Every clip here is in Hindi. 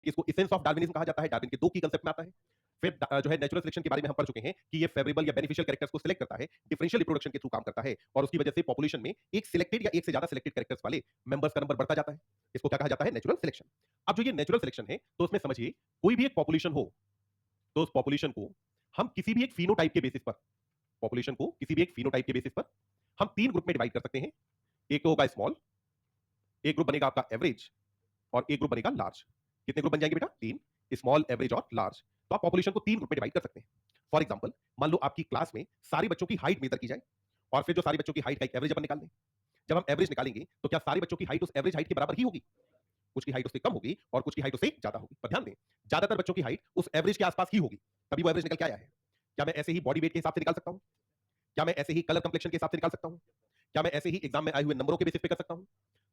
कि इसको एसेंस ऑफ डार्विनिज्म कहा जाता है, डार्विन के 2 की कांसेप्ट में आता है। फिर जो है नेचुरल सिलेक्शन के बारे में हम पढ़ चुके हैं कि ये फेवरेबल या बेनिफिशियल कैरेक्टर्स को सिलेक्ट करता है, डिफरेंशियल रिप्रोडक्शन के थ्रू काम करता है और उसकी वजह से पॉपुलेशन में एक सिलेक्टेड या एक से ज्यादा सिलेक्टेड कैरेक्टर्स वाले मेंबर्स का नंबर बढ़ता जाता है। इसको क्या कहा जाता है? Natural selection. अब जो ये नेचुरल सिलेक्शन है, तो उसमें समझिए कोई भी एक पॉपुलेशन हो, तो उस पॉपुलेशन को हम किसी भी एक फिनोटाइप के बेसिस पर, पॉपुलेशन को किसी भी एक फिनोटाइप के बेसिस पर हम 3 ग्रुप में डिवाइड कर सकते हैं। एक तो होगा स्मॉल, एक ग्रुप बनेगा आपका एवरेज और एक ग्रुप बनेगा लार्ज। कितने ग्रुप बन जाएंगे बेटा? 3, स्मॉल, एवरेज और लार्ज। तो आप पॉपुलेशन को 3 ग्रुप में डिवाइड कर सकते हैं। फॉर एग्जांपल, मान लो आपकी क्लास में सारे बच्चों की हाइट मेजर की जाए और फिर जो सारे बच्चों की हाइट का एक एवरेज अपन निकाल लें। जब हम एवरेज निकालेंगे तो क्या सारे बच्चों की हाइट उस एवरेज हाइट के बराबर ही होगी? कुछ की हाइट उससे कम होगी और कुछ की हाइट उससे ज्यादा होगी। पर ध्यान दें, ज्यादातर बच्चों की हाइट उस एवरेज के आसपास ही होगी, तभी वो एवरेज निकल के आया है। क्या मैं ऐसे ही बॉडी वेट के हिसाब से निकाल सकता हूं? क्या मैं ऐसे ही कलर कंप्लेक्शन के हिसाब से निकाल सकता हूं? क्या मैं ऐसे ही एग्जाम में आए हुए नंबरों के बेसिस पे कर सकता हूं?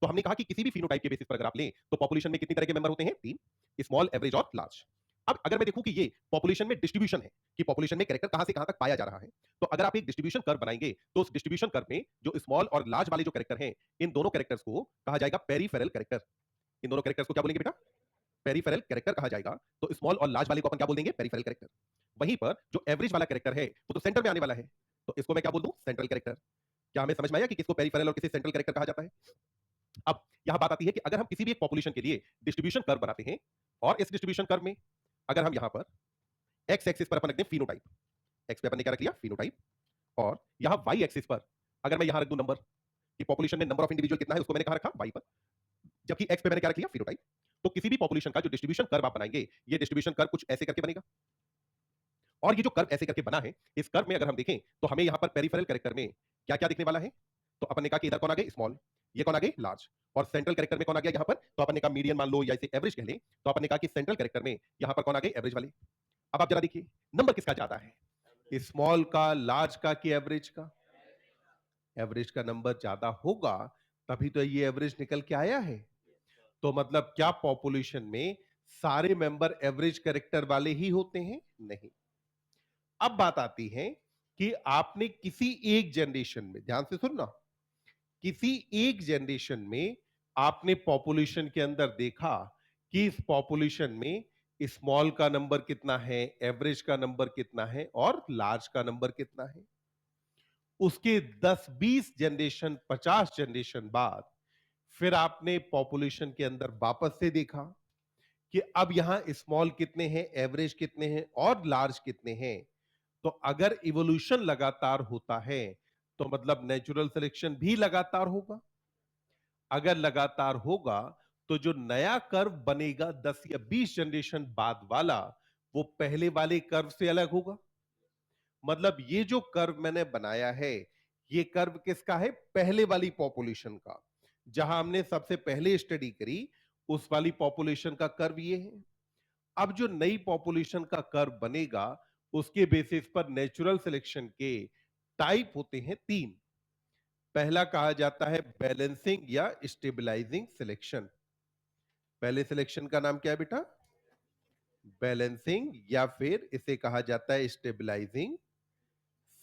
तो हमने कहा कि किसी भी फिनोटाइप के बेसिस पर अगर आप लें तो पॉपुलेशन में कितनी तरह के मेंबर होते हैं? 3, स्मॉल, एवरेज और लार्ज। अब अगर मैं देखूं कि ये पॉपुलेशन में डिस्ट्रीब्यूशन है कि पॉपुलेशन में कैरेक्टर कहां से कहां तक पाया जा रहा है, तो अगर आप एक डिस्ट्रीब्यूशन कर्व बनाएंगे तो उस डिस्ट्रीब्यूशन कर्व में जो स्मॉल और लार्ज वाले जो कैरेक्टर हैं, इन दोनों कैरेक्टर्स को कहा जाएगा पेरीफेरल कैरेक्टर। इन दोनों कैरेक्टर्स को क्या बोलेंगे बेटा? पेरीफेरल कैरेक्टर कहा जाएगा। तो स्मॉल और लार्ज वाले को अपन क्या बोल देंगे? Peripheral character. वहीं पर जो एवरेज वाला कैरेक्टर है वो तो सेंटर में आने वाला है, तो इसको मैं क्या बोल दूं? Central character. क्या हमें समझ में आया कि किसको पेरीफेरल और किसे सेंट्रल कैरेक्टर कहा जाता है? अब यहां बात आती है कि अगर हम किसी भी एक पॉपुलेशन के लिए डिस्ट्रीब्यूशन कर्व बनाते हैं और इस डिस्ट्रीब्यूशन कर्व में अगर हम यहां पर एक्स एक्सिस पर अपन रख दें फिनोटाइप, एक्स पे अपन ने क्या रख लिया? फिनोटाइप। और यहां वाई एक्सिस पर अगर मैं यहां रख दूं नंबर, कि पॉपुलेशन में नंबर ऑफ इंडिविजुअल कितना है, उसको मैंने कहा रखा वाई पर, जबकि एक्स पे मैंने क्या रख लिया? फिनोटाइप। तो किसी भी पॉपुलेशन का जो डिस्ट्रीब्यूशन कर्व आप बनाएंगे, ये डिस्ट्रीब्यूशन कर्व कुछ ऐसे करके बनेगा। और ये जो कर्व ऐसे करके बना है, इस कर्व में अगर हम देखें तो हमें यहां पर पेरिफेरल कैरेक्टर में क्या क्या दिखने वाला है? तो अपन ने कहा कि इधर कौन आ गए? स्मॉल। ये कौन आ गए? लार्ज। और सेंट्रल कैरेक्टर में कौन आ गया यहां पर? तो अपन ने कहा मीडियन मान लो या इसे एवरेज कह लें, तो अपन ने कहा कि सेंट्रल कैरेक्टर में यहां पर कौन आ गए? एवरेज वाले। अब आप जरा देखिए नंबर किसका ज्यादा है, स्मॉल का, लार्ज का कि एवरेज का? एवरेज का नंबर ज्यादा होगा, तभी तो ये एवरेज निकल के आया है। तो मतलब क्या पॉपुलेशन में सारे मेंबर एवरेज कैरेक्टर वाले ही होते हैं? नहीं। अब बात आती है कि आपने किसी एक जनरेशन में, ध्यान से सुनना, किसी एक जनरेशन में आपने पॉपुलेशन के अंदर देखा कि इस पॉपुलेशन में स्मॉल का नंबर कितना है, एवरेज का नंबर कितना है और लार्ज का नंबर कितना है। उसके 10-20 जनरेशन, 50 जनरेशन बाद फिर आपने पॉपुलेशन के अंदर वापस से देखा कि अब यहां स्मॉल कितने हैं, एवरेज कितने हैं और लार्ज कितने हैं। तो अगर इवोल्यूशन लगातार होता है तो मतलब नेचुरल सिलेक्शन भी लगातार होगा। अगर लगातार होगा तो जो नया कर्व बनेगा 10 या 20 जनरेशन बाद वाला, वो पहले वाले कर्व से अलग होगा। मतलब ये जो कर्व मैंने बनाया है, ये कर्व किसका है? पहले वाली पॉपुलेशन का। जहां हमने सबसे पहले स्टडी करी उस वाली पॉपुलेशन का कर्व ये है। अब जो नई पॉपुलेशन का कर्व बनेगा उसके बेसिस पर नेचुरल सिलेक्शन के टाइप होते हैं 3। पहला कहा जाता है बैलेंसिंग या स्टेबलाइजिंग सिलेक्शन। पहले सिलेक्शन का नाम क्या है बेटा? बैलेंसिंग, या फिर इसे कहा जाता है स्टेबलाइजिंग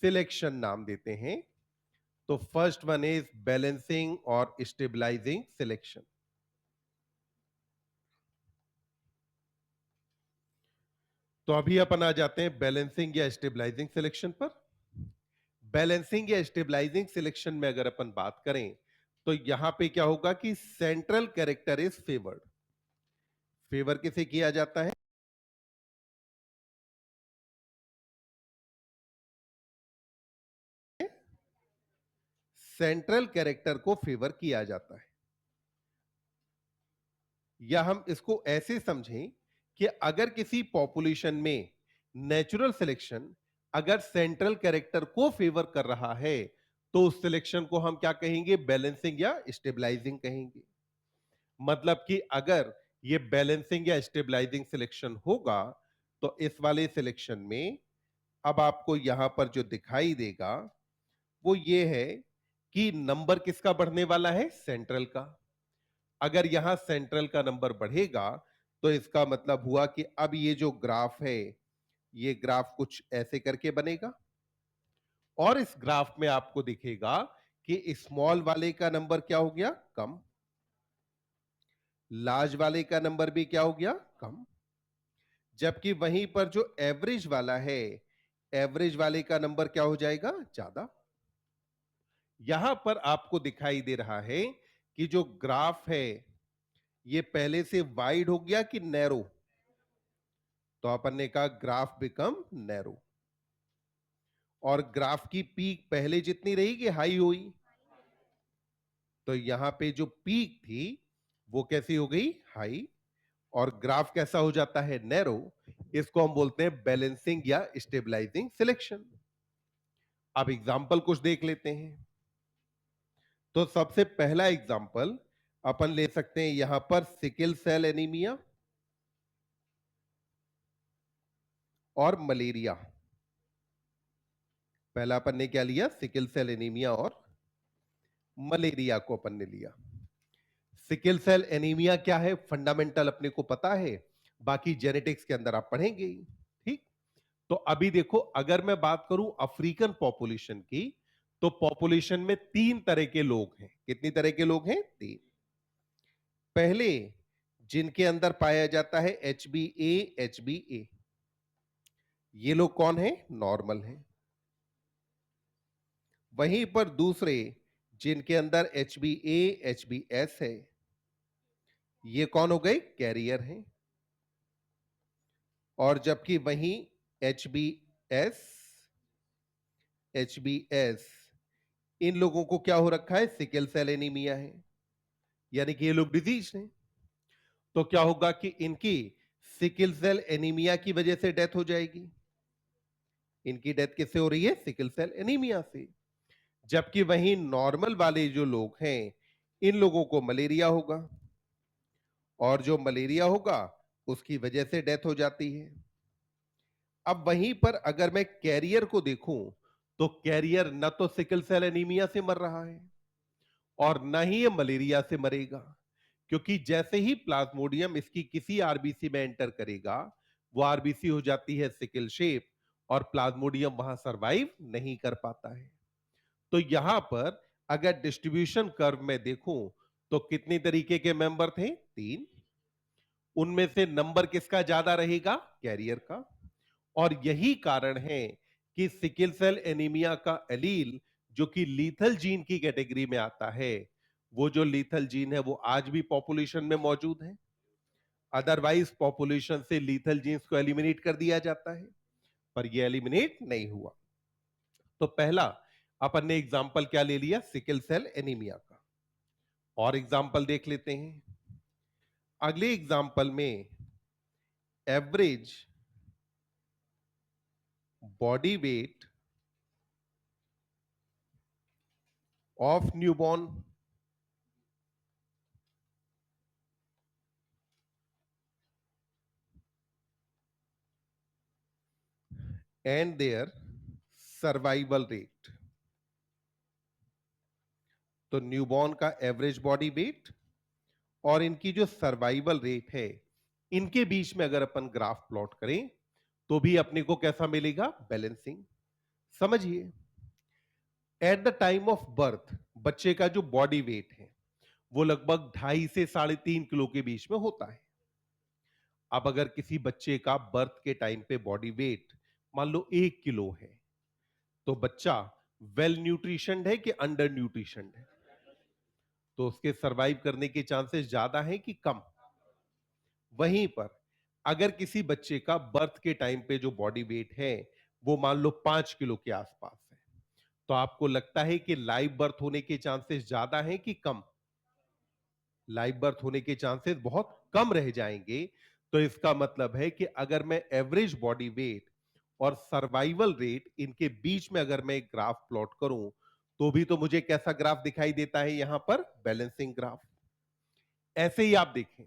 सिलेक्शन नाम देते हैं। तो फर्स्ट वन इज बैलेंसिंग और स्टेबलाइजिंग सिलेक्शन। तो अभी अपन आ जाते हैं बैलेंसिंग या स्टेबलाइजिंग सिलेक्शन पर। बैलेंसिंग या स्टेबलाइजिंग सिलेक्शन में अगर अपन बात करें तो यहां पे क्या होगा कि central character is favoured. Favour किसे किया जाता है? सेंट्रल कैरेक्टर को फेवर किया जाता है। या हम इसको ऐसे समझें कि अगर किसी पॉपुलेशन में नेचुरल सिलेक्शन अगर सेंट्रल कैरेक्टर को फेवर कर रहा है तो उस सिलेक्शन को हम क्या कहेंगे? बैलेंसिंग या स्टेबलाइजिंग कहेंगे। मतलब कि अगर ये बैलेंसिंग या स्टेबलाइजिंग सिलेक्शन होगा तो इस वाले सिलेक्शन में अब आपको यहां पर जो दिखाई देगा वो ये है कि नंबर किसका बढ़ने वाला है? सेंट्रल का। अगर यहां सेंट्रल का नंबर बढ़ेगा तो इसका मतलब हुआ कि अब ये जो ग्राफ है, ये ग्राफ कुछ ऐसे करके बनेगा और इस ग्राफ में आपको दिखेगा कि स्मॉल वाले का नंबर क्या हो गया? कम। लार्ज वाले का नंबर भी क्या हो गया, कम। जबकि वहीं पर जो एवरेज वाला है, एवरेज वाले का नंबर क्या हो जाएगा, ज्यादा। यहां पर आपको दिखाई दे रहा है कि जो ग्राफ है ये पहले से वाइड हो गया कि नैरो, तो अपन ने कहा ग्राफ बिकम नैरो। और ग्राफ की पीक पहले जितनी रही कि हाई हुई, तो यहां पे जो पीक थी वो कैसी हो गई, हाई। और ग्राफ कैसा हो जाता है, नैरो। इसको हम बोलते हैं बैलेंसिंग या स्टेबलाइजिंग सिलेक्शन। अब एग्जाम्पल कुछ देख लेते हैं। तो सबसे पहला एग्जाम्पल अपन ले सकते हैं यहां पर सिकल सेल एनीमिया और मलेरिया। पहला अपन ने क्या लिया, सिकल सेल एनीमिया और मलेरिया को अपन ने लिया। सिकल सेल एनीमिया क्या है, फंडामेंटल अपने को पता है, बाकी जेनेटिक्स के अंदर आप पढ़ेंगे ही, ठीक। तो अभी देखो, अगर मैं बात करूं अफ्रीकन पॉपुलेशन की, तो पॉपुलेशन में 3 तरह के लोग हैं। कितनी तरह के लोग हैं, 3। पहले जिनके अंदर पाया जाता है HbA, ये लोग कौन है, नॉर्मल हैं। वहीं पर दूसरे जिनके अंदर HbS है, ये कौन हो गए, कैरियर हैं। और जबकि वहीं HbS, HbS, इन लोगों को क्या हो रखा है, सिकल सेल एनीमिया है, यानी कि ये लोग डिजीज हैं। तो क्या होगा कि इनकी सिकल सेल एनीमिया की वजह से डेथ हो जाएगी। इनकी डेथ किससे हो रही है, सिकल सेल एनीमिया से। जबकि वहीं नॉर्मल वाले जो लोग हैं, इन लोगों को मलेरिया होगा, और जो मलेरिया होगा उसकी वजह से डेथ हो जाती है। अब वहीं पर अगर मैं कैरियर को देखूं, तो कैरियर न तो सिकल सेल एनीमिया से मर रहा है और न ही ये मलेरिया से मरेगा, क्योंकि जैसे ही प्लाज्मोडियम इसकी किसी आरबीसी में एंटर करेगा, वो आरबीसी हो जाती है सिकल शेप, और प्लाज्मोडियम वहां सरवाइव नहीं कर पाता है। तो यहां पर अगर डिस्ट्रीब्यूशन कर्व में देखूं, तो कितने तरीके के मेंबर थे, 3। उनमें से नंबर किसका ज्यादा रहेगा, कैरियर का। और यही कारण है कि सिकल सेल एनीमिया का एलील, जो कि लीथल जीन की कैटेगरी में आता है, वो जो लीथल जीन है वो आज भी पॉपुलेशन में मौजूद है। अदरवाइज पॉपुलेशन से लीथल जीन्स को एलिमिनेट कर दिया जाता है, पर ये एलिमिनेट नहीं हुआ। तो पहला अपन ने एग्जाम्पल क्या ले लिया, सिकल सेल एनीमिया का। और एग्जाम्पल देख लेते हैं। अगले एग्जाम्पल में average body weight of newborn and their survival rate. तो न्यूबॉर्न का एवरेज बॉडी वेट और इनकी जो सर्वाइवल रेट है, इनके बीच में अगर अपन ग्राफ प्लॉट करें, तो भी अपने को कैसा मिलेगा, बैलेंसिंग। समझिए, at the time of birth बच्चे का जो बॉडी वेट है वो लगभग 2.5 से 3.5 किलो के बीच में होता है। अब अगर किसी बच्चे का बर्थ के टाइम पे बॉडी वेट मान लो 1 किलो है, तो बच्चा वेल न्यूट्रिशनड है कि अंडर न्यूट्रिशनड है, तो उसके सरवाइव करने के चांसेस ज्यादा हैं कि कम। वहीं पर अगर किसी बच्चे का बर्थ के टाइम पे जो बॉडी वेट है वो मान लो 5 किलो के आसपास है, तो आपको लगता है कि लाइव बर्थ होने के चांसेस ज्यादा हैं कि कम, लाइव बर्थ होने के चांसेस बहुत कम रह जाएंगे। तो इसका मतलब है कि अगर मैं एवरेज बॉडी वेट और सर्वाइवल रेट इनके बीच में अगर मैं एक ग्राफ प्लॉट करूं, तो भी तो मुझे कैसा ग्राफ दिखाई देता है, यहां पर बैलेंसिंग ग्राफ। ऐसे ही आप देखें,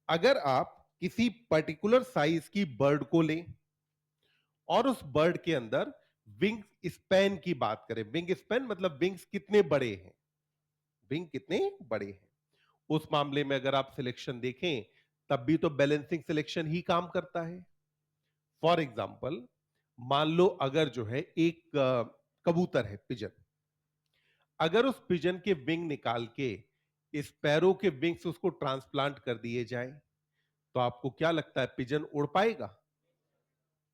अगर आप किसी पर्टिकुलर साइज की बर्ड को लें और उस बर्ड के अंदर विंग स्पैन की बात करें, विंग स्पैन मतलब विंग्स कितने बड़े हैं, विंग कितने बड़े हैं, उस मामले में अगर आप सिलेक्शन देखें, तब भी तो बैलेंसिंग सिलेक्शन ही काम करता है। फॉर एग्जाम्पल, मान लो अगर जो है एक कबूतर है, पिजन, अगर उस पिजन के विंग निकाल के स्पैरो के विंग्स उसको ट्रांसप्लांट कर दिए जाए, तो आपको क्या लगता है पिजन उड़ पाएगा?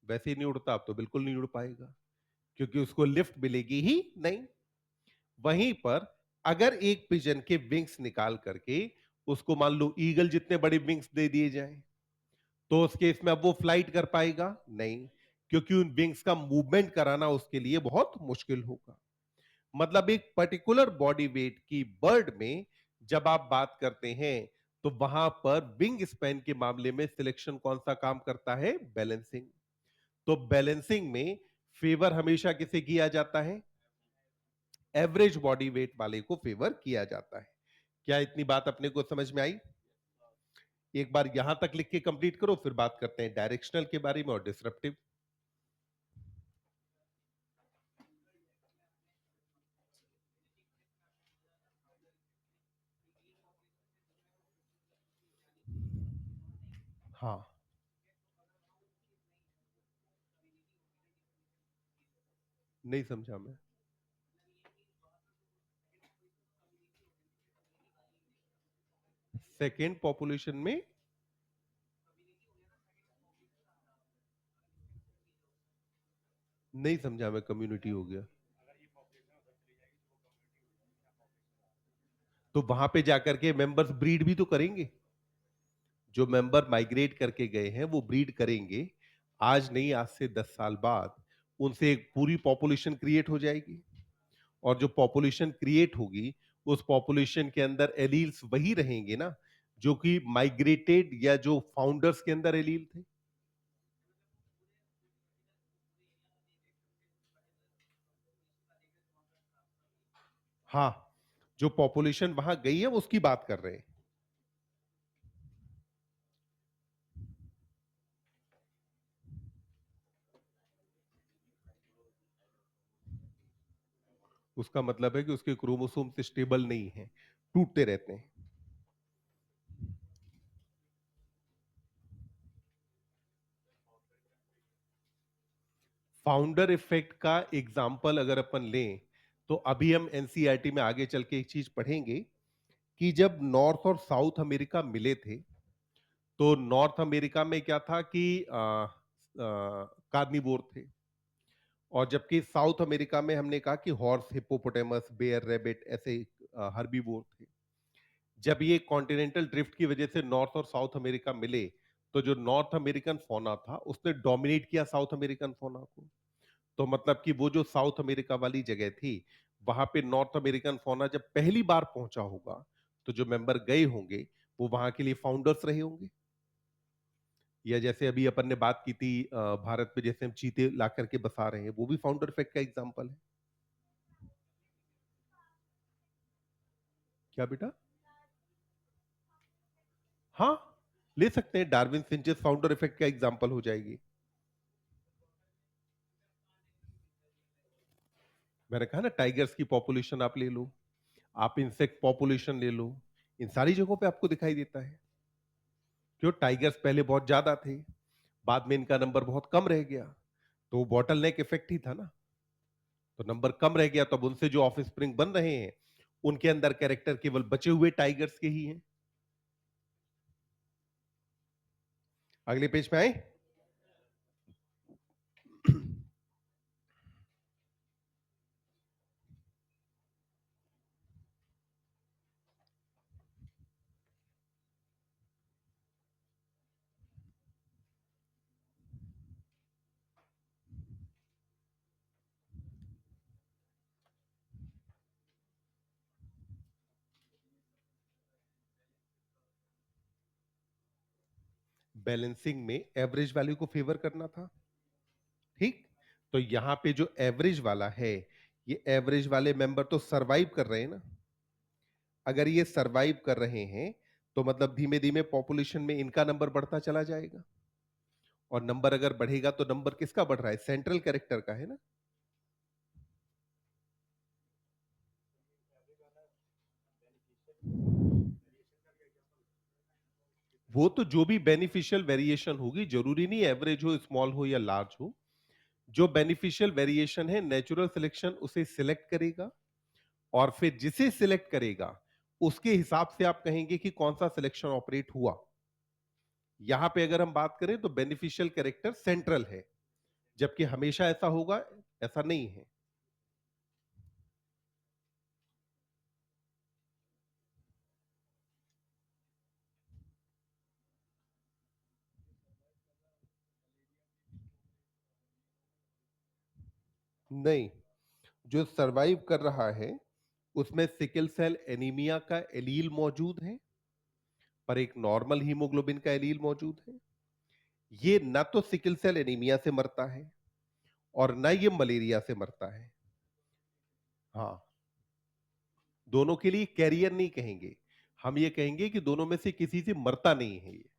वैसे ही नहीं उड़ता, अब तो बिल्कुल नहीं उड़ पाएगा, क्योंकि उसको लिफ्ट मिलेगी ही नहीं। वहीं पर अगर एक पिजन के विंग्स निकाल करके उसको मान लो ईगल जितने बड़े विंग्स दे दिए जाएं, तो उस केस में अब वो फ्लाइट कर पाएगा नहीं, क्योंकि उन विंग्स का मूवमेंट कराना उसके लिए बहुत मुश्किल होगा। मतलब एक पर्टिकुलर बॉडी वेट की बर्ड में जब आप बात करते हैं, तो वहां पर विंग स्पैन के मामले में सिलेक्शन कौन सा काम करता है? बैलेंसिंग। तो बैलेंसिंग में फेवर हमेशा किसे किया जाता है? एवरेज बॉडी वेट वाले को फेवर किया जाता है। क्या इतनी बात अपने को समझ में आई? एक बार यहां तक लिख के कंप्लीट करो, फिर बात करते हैं डायरेक्शनल के बारे में और डिसरप्टिव। हाँ, नहीं समझा मैं। सेकेंड पॉपुलेशन में नहीं समझा मैं, कम्युनिटी हो गया तो वहां पे जाकर के मेंबर्स ब्रीड भी तो करेंगे। जो मेंबर माइग्रेट करके गए हैं वो ब्रीड करेंगे। आज नहीं, आज से 10 साल बाद उनसे एक पूरी पॉपुलेशन क्रिएट हो जाएगी, और जो पॉपुलेशन क्रिएट होगी उस पॉपुलेशन के अंदर एलील्स वही रहेंगे ना जो कि माइग्रेटेड या जो फाउंडर्स के अंदर एलील थे। हाँ, जो पॉपुलेशन वहां गई है वो उसकी बात कर रहे हैं। उसका मतलब है कि उसके क्रोमोसोम स्टेबल नहीं है, टूटते रहते हैं। फाउंडर इफेक्ट का एग्जाम्पल अगर अपन लें, तो अभी हम एनसीईआरटी में आगे चल के एक चीज पढ़ेंगे कि जब नॉर्थ और साउथ अमेरिका मिले थे, तो नॉर्थ अमेरिका में क्या था कि कार्निवोर थे, और जबकि साउथ अमेरिका में हमने कहा कि हॉर्स, हिप्पोपोटेमस, बेयर, रैबिट ऐसे हर्बीवोर थे। जब ये कॉन्टिनेंटल ड्रिफ्ट की वजह से नॉर्थ और साउथ अमेरिका मिले, तो जो नॉर्थ अमेरिकन फौना था उसने डोमिनेट किया साउथ अमेरिकन फौना को। तो मतलब कि वो जो साउथ अमेरिका वाली जगह थी, वहां पे नॉर्थ अमेरिकन फौना जब पहली बार पहुंचा होगा, तो जो मेंबर गए होंगे वो वहां के लिए फाउंडर्स रहे होंगे। या जैसे अभी अपन ने बात की थी भारत में जैसे हम चीते ला करके बसा रहे हैं, वो भी फाउंडर इफेक्ट का एग्जाम्पल है। क्या बेटा? हाँ, ले सकते हैं, डार्विन फिंचेस फाउंडर इफेक्ट का एग्जाम्पल हो जाएगी। मैंने कहा ना, टाइगर्स की पॉपुलेशन आप ले लो, आप इंसेक्ट पॉपुलेशन ले लो, इन सारी जगहों पे आपको दिखाई देता है। क्यों? टाइगर्स पहले बहुत ज्यादा थे, बाद में इनका नंबर बहुत कम रह गया, तो बॉटल नेक इफेक्ट ही था ना। तो नंबर कम रह गया, तो अब उनसे जो ऑफ स्प्रिंग बन रहे हैं, उनके अंदर कैरेक्टर केवल बचे हुए टाइगर्स के ही हैं। अगले पेज पे आए। बैलेंसिंग में एवरेज वैल्यू को फेवर करना था, ठीक। तो यहां पे जो एवरेज वाला है, ये एवरेज वाले मेंबर तो सरवाइव कर रहे हैं ना। अगर ये सरवाइव कर रहे हैं, तो मतलब धीमे धीमे पॉपुलेशन में इनका नंबर बढ़ता चला जाएगा, और नंबर अगर बढ़ेगा तो नंबर किसका बढ़ रहा है? सेंट्रल कैरेक्टर का है ना। वो तो जो भी बेनिफिशियल वेरिएशन होगी, जरूरी नहीं एवरेज हो, स्मॉल हो या लार्ज हो, जो बेनिफिशियल वेरिएशन है नेचुरल सिलेक्शन उसे सिलेक्ट करेगा, और फिर जिसे सिलेक्ट करेगा उसके हिसाब से आप कहेंगे कि कौन सा सिलेक्शन ऑपरेट हुआ। यहां पे अगर हम बात करें तो बेनिफिशियल कैरेक्टर सेंट्रल है, जबकि हमेशा ऐसा होगा, ऐसा नहीं है। नहीं, जो सरवाइव कर रहा है उसमें सिकल सेल एनीमिया का एलील मौजूद है, पर एक नॉर्मल हीमोग्लोबिन का एलील मौजूद है। ये ना तो सिकल सेल एनीमिया से मरता है और ना ये मलेरिया से मरता है। हाँ, दोनों के लिए कैरियर नहीं कहेंगे, हम ये कहेंगे कि दोनों में से किसी से मरता नहीं है ये।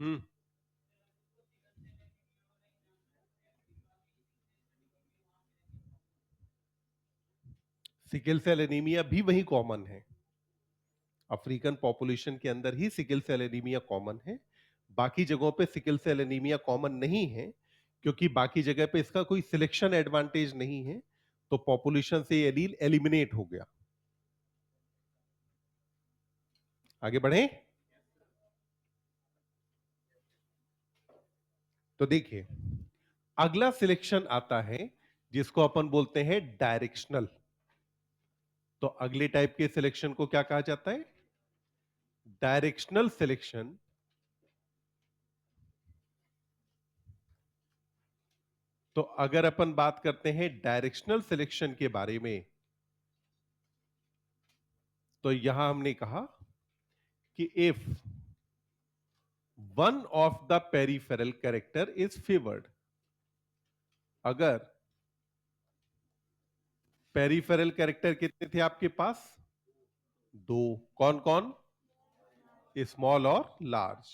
हम्म। सिकल सेल एनीमिया भी वही कॉमन है, अफ्रीकन पॉपुलेशन के अंदर ही सिकल सेल एनीमिया कॉमन है। बाकी जगहों पे सिकल सेल एनीमिया कॉमन नहीं है, क्योंकि बाकी जगह पे इसका कोई सिलेक्शन एडवांटेज नहीं है, तो पॉपुलेशन से ये एलील एलिमिनेट हो गया। आगे बढ़े तो देखिए, अगला सिलेक्शन आता है जिसको अपन बोलते हैं डायरेक्शनल। तो अगले टाइप के सिलेक्शन को क्या कहा जाता है? Directional selection. तो अगर अपन बात करते हैं डायरेक्शनल सिलेक्शन के बारे में, तो यहां हमने कहा कि if one of the peripheral character is favoured, अगर पेरिफेरल कैरेक्टर कितने थे आपके पास? दो। कौन कौन? स्मॉल और लार्ज।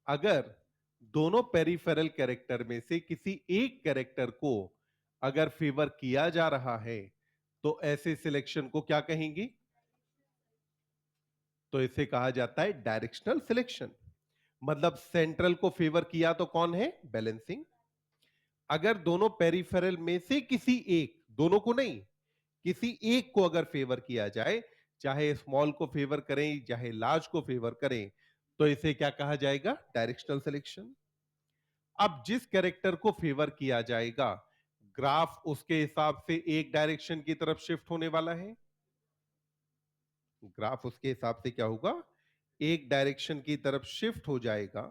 अगर दोनों पेरिफेरल कैरेक्टर में से किसी एक कैरेक्टर को अगर फेवर किया जा रहा है, तो ऐसे सिलेक्शन को क्या कहेंगे? तो इसे कहा जाता है डायरेक्शनल सिलेक्शन। मतलब सेंट्रल को फेवर किया तो कौन है? बैलेंसिंग। अगर दोनों पेरिफेरल में से किसी एक, दोनों को नहीं, किसी एक को अगर फेवर किया जाए, चाहे स्मॉल को फेवर करें चाहे लार्ज को फेवर करें, तो इसे क्या कहा जाएगा? Directional selection. अब जिस कैरेक्टर को फेवर किया जाएगा, ग्राफ उसके हिसाब से एक डायरेक्शन की तरफ शिफ्ट होने वाला है। ग्राफ उसके हिसाब से क्या होगा? एक डायरेक्शन की तरफ शिफ्ट हो जाएगा।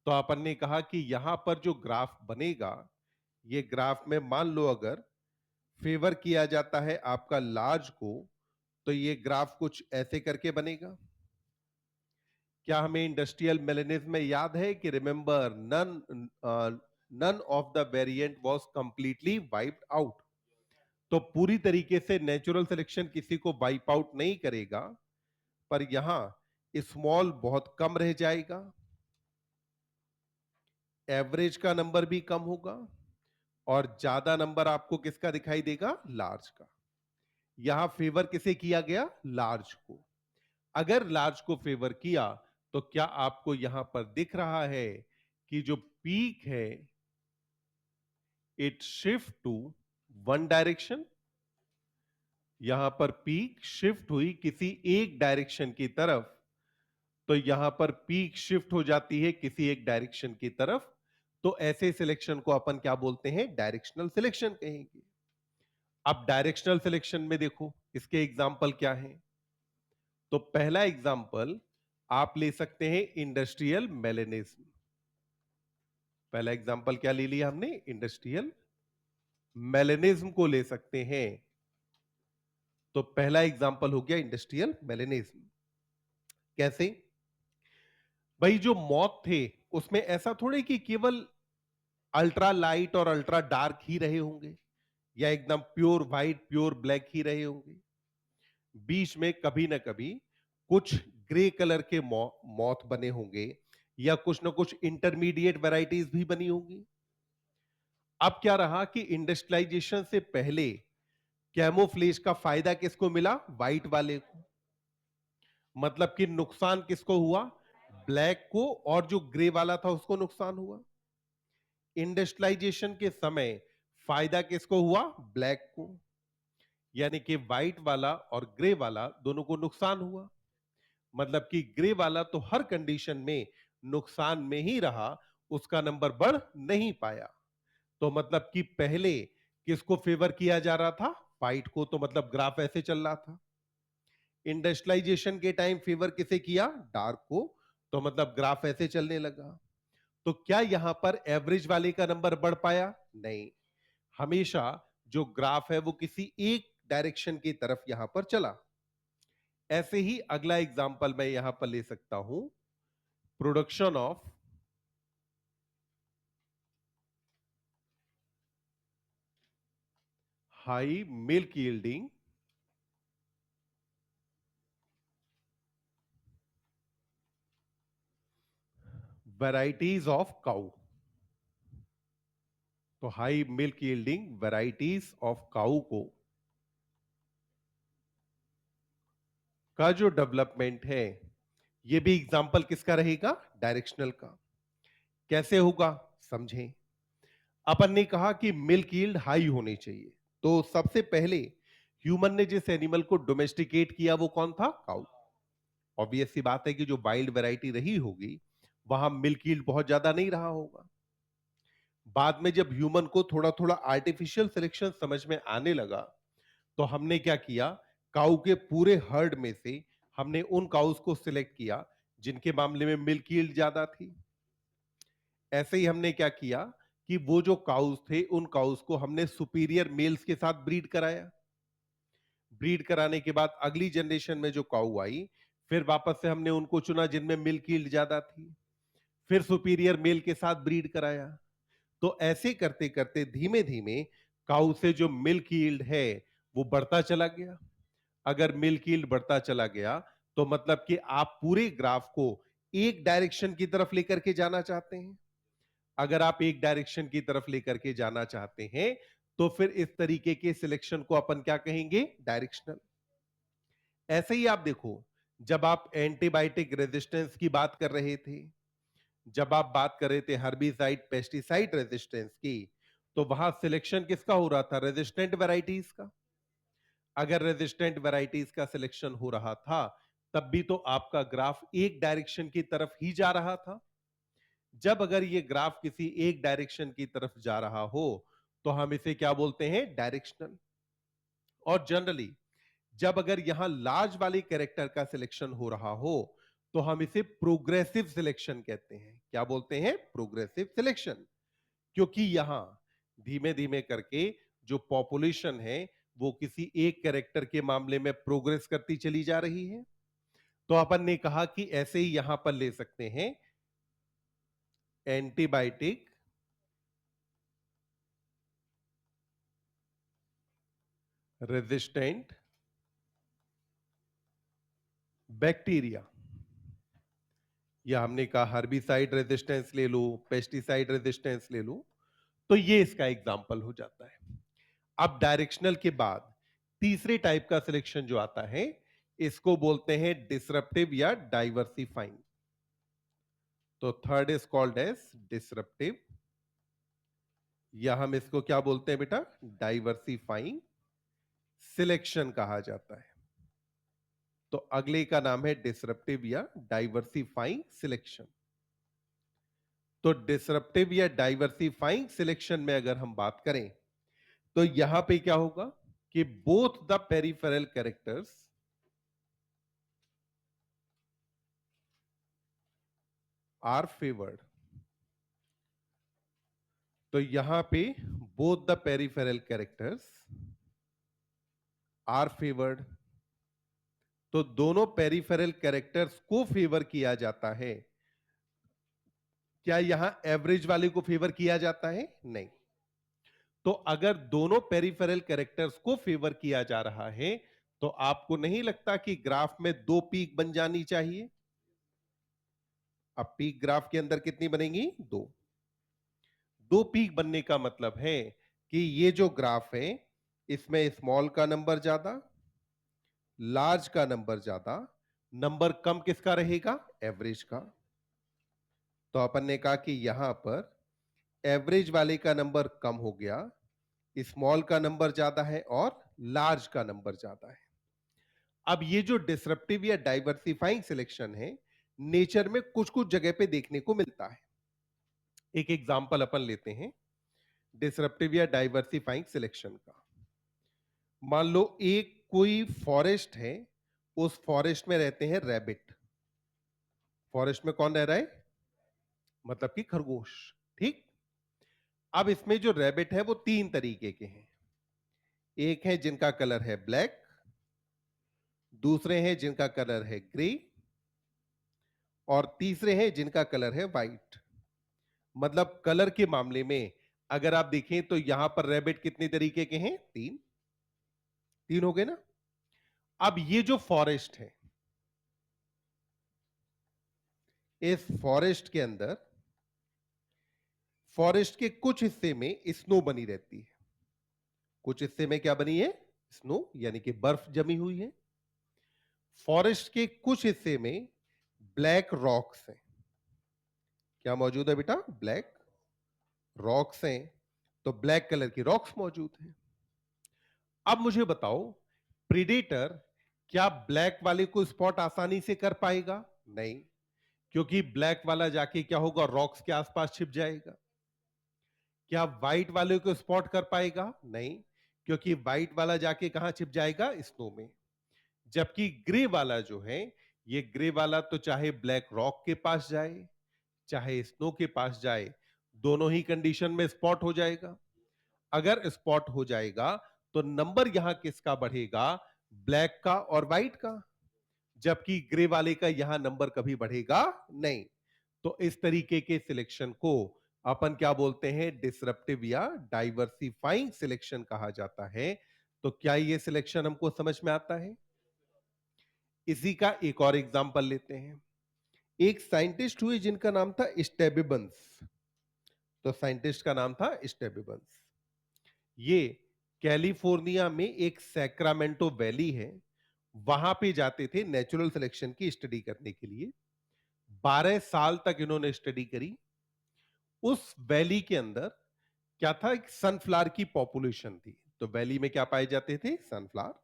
तो अपन ने कहा कि यहां पर जो ग्राफ बनेगा, ये ग्राफ में मान लो अगर फेवर किया जाता है आपका लार्ज को, तो ये ग्राफ कुछ ऐसे करके बनेगा। क्या हमें इंडस्ट्रियल मेलेनिज्म में याद है कि remember none of the variant was completely wiped out? तो पूरी तरीके से नेचुरल सिलेक्शन किसी को वाइप आउट नहीं करेगा, पर यहां स्मॉल बहुत कम रह जाएगा, एवरेज का नंबर भी कम होगा, और ज्यादा नंबर आपको किसका दिखाई देगा? लार्ज का। यहां फेवर किसे किया गया? लार्ज को। अगर लार्ज को फेवर किया, तो क्या आपको यहां पर दिख रहा है कि जो पीक है it shift to one direction? यहां पर पीक शिफ्ट हुई किसी एक डायरेक्शन की तरफ, तो यहां पर पीक शिफ्ट हो जाती है किसी एक डायरेक्शन की तरफ, तो ऐसे सिलेक्शन को अपन क्या बोलते हैं? डायरेक्शनल सिलेक्शन कहेंगे। अब डायरेक्शनल सिलेक्शन में देखो इसके एग्जाम्पल क्या हैं। तो पहला एग्जाम्पल आप ले सकते हैं इंडस्ट्रियल मेलेनिज्म। पहला एग्जाम्पल क्या ले लिया हमने, इंडस्ट्रियल मेलेनिज्म को ले सकते हैं। तो पहला एग्जाम्पल हो गया इंडस्ट्रियल मेलेनिज्म। कैसे भाई, जो मॉथ थे उसमें ऐसा थोड़े कि केवल अल्ट्रा लाइट और अल्ट्रा डार्क ही रहे होंगे या एकदम प्योर व्हाइट प्योर ब्लैक ही रहे होंगे। बीच में कभी ना कभी कुछ ग्रे कलर के मॉथ बने होंगे या कुछ ना कुछ इंटरमीडिएट वैरायटीज भी बनी होंगी। अब क्या रहा कि इंडस्ट्रियलाइजेशन से पहले कैमोफ्लेज का फायदा किसको मिला, व्हाइट वाले को। मतलब कि नुकसान किसको हुआ, ब्लैक को, और जो ग्रे वाला था उसको नुकसान हुआ। इंडस्ट्रियलाइजेशन के समय फायदा किसको हुआ, ब्लैक को। यानी कि व्हाइट वाला और ग्रे वाला दोनों को नुकसान हुआ। मतलब कि ग्रे वाला तो हर कंडीशन में नुकसान में ही रहा, उसका नंबर बढ़ नहीं पाया। तो मतलब कि पहले किसको फेवर किया जा रहा था, व्हाइट को। तो मतलब ग्राफ ऐसे चल रहा था। इंडस्ट्रियलाइजेशन के टाइम फेवर किसे किया, डार्क को। तो मतलब ग्राफ ऐसे चलने लगा। तो क्या यहां पर एवरेज वाले का नंबर बढ़ पाया, नहीं। हमेशा जो ग्राफ है वो किसी एक डायरेक्शन की तरफ यहां पर चला। ऐसे ही अगला एग्जांपल मैं यहां पर ले सकता हूं, production of high milk yielding varieties of cow. तो high milk yielding varieties of cow को का जो डेवलपमेंट है, ये भी एग्जांपल किसका रहेगा, डायरेक्शनल का। कैसे होगा समझें। अपन ने कहा कि मिल्क यील्ड हाई होनी चाहिए। तो सबसे पहले ह्यूमन ने जिस एनिमल को डोमेस्टिकेट किया वो कौन था, काउ। ऑब्वियस सी बात है कि जो वाइल्ड वैरायटी रही होगी वहां मिल्क यील्ड बहुत ज्यादा नहीं रहा होगा। बाद में जब ह्यूमन को थोड़ा थोड़ा आर्टिफिशियल सिलेक्शन समझ में आने लगा, तो हमने क्या किया, काऊ के पूरे हर्ड में से हमने उन काउस को सिलेक्ट किया जिनके मामले में मिल्क यील्ड ज्यादा थी। ऐसे ही हमने क्या किया कि वो जो काउस थे उन काउस को हमने सुपीरियर मेल्स के साथ ब्रीड कराया। ब्रीड कराने के बाद अगली जनरेशन में जो काऊ आई, फिर वापस से हमने उनको चुना जिनमें मिल्क यील्ड ज्यादा थी। फिर सुपीरियर मेल के साथ ब्रीड कराया। तो ऐसे करते करते धीमे धीमे काऊ से जो मिल्क यील्ड है वो बढ़ता चला गया। अगर मिल्क यील्ड बढ़ता चला गया तो मतलब कि आप पूरे ग्राफ को एक डायरेक्शन की तरफ लेकर के जाना चाहते हैं। अगर आप एक डायरेक्शन की तरफ लेकर के जाना चाहते हैं तो फिर इस तरीके के सिलेक्शन को अपन क्या कहेंगे, डायरेक्शनल। ऐसे ही आप देखो, जब आप एंटीबायोटिक रेजिस्टेंस की बात कर रहे थे, जब आप बात कर रहे थे हर्बिसाइड पेस्टिसाइड रेजिस्टेंस की, तो वहां सिलेक्शन किसका हो रहा था, रेजिस्टेंट वैरायटीज का। अगर रेजिस्टेंट वैरायटीज का सिलेक्शन हो रहा था तब भी तो आपका ग्राफ एक डायरेक्शन की तरफ ही जा रहा था। जब अगर ये ग्राफ किसी एक डायरेक्शन की तरफ जा रहा हो तो हम इसे क्या बोलते हैं, डायरेक्शनल। और जनरली जब अगर यहां लार्ज वाले कैरेक्टर का सिलेक्शन हो रहा हो तो हम इसे प्रोग्रेसिव सिलेक्शन कहते हैं। क्या बोलते हैं, प्रोग्रेसिव सिलेक्शन। क्योंकि यहां धीमे धीमे करके जो पॉपुलेशन है वो किसी एक कैरेक्टर के मामले में प्रोग्रेस करती चली जा रही है। तो अपन ने कहा कि ऐसे ही यहां पर ले सकते हैं एंटीबायोटिक रेजिस्टेंट बैक्टीरिया, या हमने कहा हर्बिसाइड रेजिस्टेंस ले लो, पेस्टिसाइड रेजिस्टेंस ले लो। तो ये इसका एग्जाम्पल हो जाता है। अब डायरेक्शनल के बाद तीसरे टाइप का सिलेक्शन जो आता है इसको बोलते हैं डिसरप्टिव या डाइवर्सिफाइंग। तो third is called as disruptive, या हम इसको क्या बोलते हैं बेटा, डाइवर्सिफाइंग सिलेक्शन कहा जाता है। तो अगले का नाम है डिसरप्टिव या डाइवर्सिफाइंग सिलेक्शन। तो डिसरप्टिव या डाइवर्सिफाइंग सिलेक्शन में अगर हम बात करें तो यहां पे क्या होगा, कि both the peripheral characters are favoured. तो यहां पे both the peripheral characters are favoured, तो दोनों पेरिफेरल कैरेक्टर्स को फेवर किया जाता है। क्या यहां एवरेज वाले को फेवर किया जाता है? नहीं। तो अगर दोनों पेरिफेरल कैरेक्टर्स को फेवर किया जा रहा है तो आपको नहीं लगता कि ग्राफ में दो पीक बन जानी चाहिए? अब पीक ग्राफ के अंदर कितनी बनेंगी? दो। दो पीक बनने का मतलब है कि ये जो ग्राफ है इसमें स्मॉल का नंबर ज्यादा, लार्ज का नंबर ज्यादा, नंबर कम किसका रहेगा? एवरेज का। तो अपन ने कहा कि यहां पर एवरेज वाले का नंबर कम हो गया, स्मॉल का नंबर ज्यादा है और लार्ज का नंबर ज्यादा है। अब ये जो डिसरप्टिव या डाइवर्सिफाइंग सिलेक्शन है नेचर में कुछ कुछ जगह पे देखने को मिलता है। एक एग्जांपल अपन लेते हैं डिसरप्टिव या डाइवर्सिफाइंग सिलेक्शन का। मान लो एक कोई फॉरेस्ट है, उस फॉरेस्ट में रहते हैं रैबिट। फॉरेस्ट में कौन रह रहा है? मतलब कि खरगोश। ठीक। अब इसमें जो रैबिट है वो तीन तरीके के हैं। एक है जिनका कलर है ब्लैक, दूसरे हैं जिनका कलर है ग्रे, और तीसरे हैं जिनका कलर है व्हाइट। मतलब कलर के मामले में अगर आप देखें तो यहां पर रैबिट कितने तरीके के हैं? तीन। तीन हो गए ना। अब ये जो फॉरेस्ट है, इस फॉरेस्ट के अंदर फॉरेस्ट के कुछ हिस्से में स्नो बनी रहती है। कुछ हिस्से में क्या बनी है? स्नो, यानी कि बर्फ जमी हुई है। फॉरेस्ट के कुछ हिस्से में ब्लैक रॉक्स हैं। क्या मौजूद है बेटा? ब्लैक रॉक्स हैं। तो ब्लैक कलर की रॉक्स मौजूद हैं। अब मुझे बताओ, प्रीडेटर क्या ब्लैक वाले को स्पॉट आसानी से कर पाएगा? नहीं, क्योंकि ब्लैक वाला जाके क्या होगा? रॉक्स के आसपास छिप जाएगा। क्या व्हाइट वाले को स्पॉट कर पाएगा? नहीं, क्योंकि व्हाइट वाला जाके कहां छिप जाएगा? स्नो में। जबकि ग्रे वाला जो है, ये ग्रे वाला तो चाहे ब्लैक रॉक के पास जाए चाहे स्नो के पास जाए, दोनों ही कंडीशन में स्पॉट हो जाएगा। अगर स्पॉट हो जाएगा तो नंबर यहां किसका बढ़ेगा? ब्लैक का और व्हाइट का। जबकि ग्रे वाले का यहां नंबर कभी बढ़ेगा नहीं। तो इस तरीके के सिलेक्शन को अपन क्या बोलते हैं? डिसरप्टिव या डाइवर्सिफाइंग सिलेक्शन कहा जाता है। तो क्या ये सिलेक्शन हमको समझ में आता है? इसी का एक और एग्जांपल लेते हैं। एक साइंटिस्ट हुए जिनका नाम था स्टेबिबंस। तो साइंटिस्ट का नाम था स्टेबिबंस। ये कैलिफोर्निया में एक सैक्रामेंटो वैली है, वहां पे जाते थे नेचुरल सिलेक्शन की स्टडी करने के लिए। 12 साल तक इन्होंने स्टडी करी। उस वैली के अंदर क्या था? एक सनफ्लावर की पॉपुलेशन थी। तो वैली में क्या पाए जाते थे? सनफ्लावर।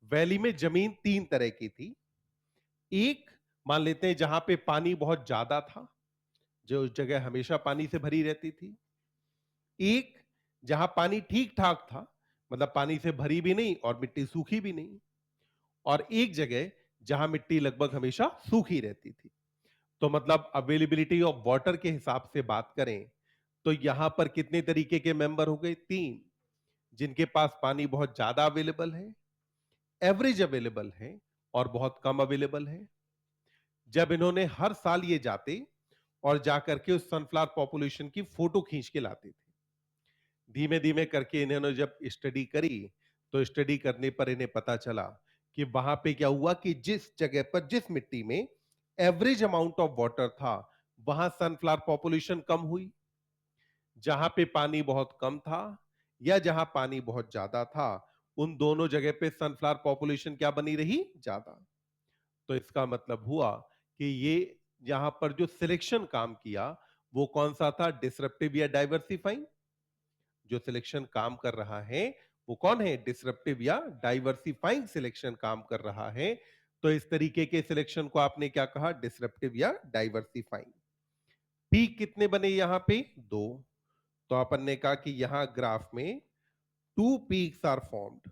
वैली में जमीन तीन तरह की थी। एक, मान लेते हैं जहां पे पानी बहुत ज्यादा था, जो जगह हमेशा पानी से भरी रहती थी। एक, जहां पानी ठीक ठाक था, मतलब पानी से भरी भी नहीं और मिट्टी सूखी भी नहीं। और एक जगह जहां मिट्टी लगभग हमेशा सूखी रहती थी। तो मतलब अवेलेबिलिटी ऑफ वाटर के हिसाब से बात करें तो यहां पर कितने तरीके के मेंबर हो गए? तीन। जिनके पास पानी बहुत ज्यादा अवेलेबल है, एवरेज अवेलेबल है और बहुत कम अवेलेबल है। जब इन्होंने हर साल ये जाते और जाकर के उस सनफ्लावर पॉपुलेशन की फोटो खींच के लाते थे। धीमे धीमे करके इन्होंने जब स्टडी करी तो स्टडी करने पर इन्हें पता चला कि वहां पे क्या हुआ कि जिस जगह पर जिस मिट्टी में एवरेज अमाउंट ऑफ वाटर था, वहां सनफ्लावर पॉपुलेशन कम हुई। जहां पे पानी बहुत कम था या जहां पानी बहुत ज्यादा था, उन दोनों जगह पे सनफ्लावर पॉपुलेशन क्या बनी रही? ज्यादा। तो इसका मतलब हुआ कि ये यहां पर जो सिलेक्शन काम किया वो कौन सा था? डिसरप्टिव या डाइवर्सिफाइंग। जो सिलेक्शन काम कर रहा है वो कौन है? डिसरप्टिव या डाइवर्सिफाइंग सिलेक्शन काम कर रहा है। तो इस तरीके के सिलेक्शन को आपने क्या कहा? डिसरप्टिव या डाइवर्सिफाइंग। पीक कितने बने यहां पे? दो। तो अपन ने कहा कि यहां ग्राफ में two peaks are formed.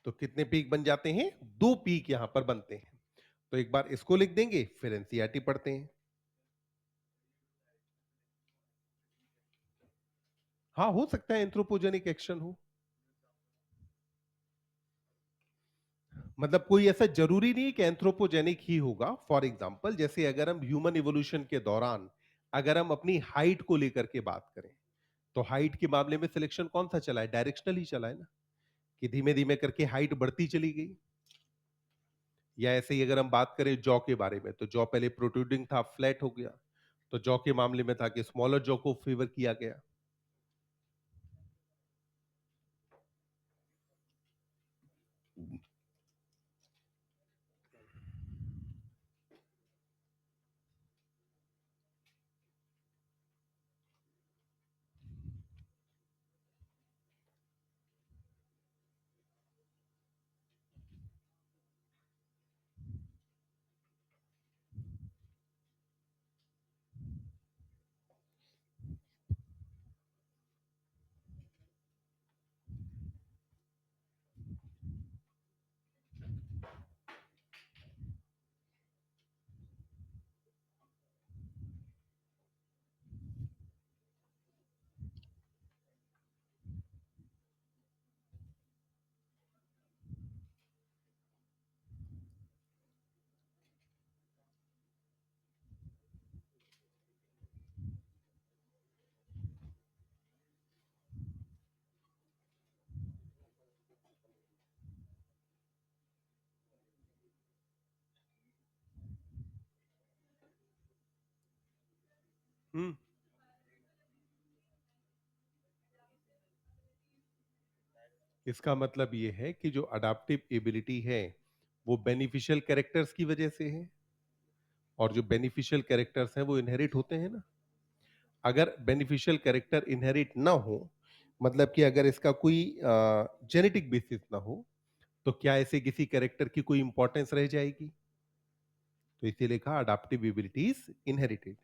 तो कितने पीक बन जाते हैं? 2 पीक यहां पर बनते हैं। तो एक बार इसको लिख देंगे, फिर एनसीईआरटी पढ़ते हैं। हाँ, हो सकता है एंथ्रोपोजेनिक एक्शन हो। मतलब कोई ऐसा जरूरी नहीं कि एंथ्रोपोजेनिक ही होगा। फॉर एग्जांपल जैसे अगर हम ह्यूमन इवोल्यूशन के दौरान अगर हम अपनी हाइट को लेकर के बात करें, तो हाइट के मामले में सिलेक्शन कौन सा चला है? डायरेक्शनल ही चला है ना, कि धीमे धीमे करके हाइट बढ़ती चली गई। या ऐसे ही अगर हम बात करें जॉ के बारे में, तो जॉ पहले प्रोट्रूडिंग था, फ्लैट हो गया। तो जॉ के मामले में था कि स्मॉलर जॉ को फेवर किया गया। हम्म। इसका मतलब ये है कि जो अडाप्टिव एबिलिटी है वो बेनिफिशियल कैरेक्टर्स की वजह से है, और जो बेनिफिशियल कैरेक्टर्स हैं वो इनहेरिट होते हैं ना। अगर बेनिफिशियल कैरेक्टर इनहेरिट ना हो, मतलब कि अगर इसका कोई जेनेटिक बेसिस ना हो, तो क्या ऐसे किसी कैरेक्टर की कोई इंपॉर्टेंस रह जाएगी? तो इसीलिए कहा अडाप्टिव एबिलिटी इज इनहेरिटेड।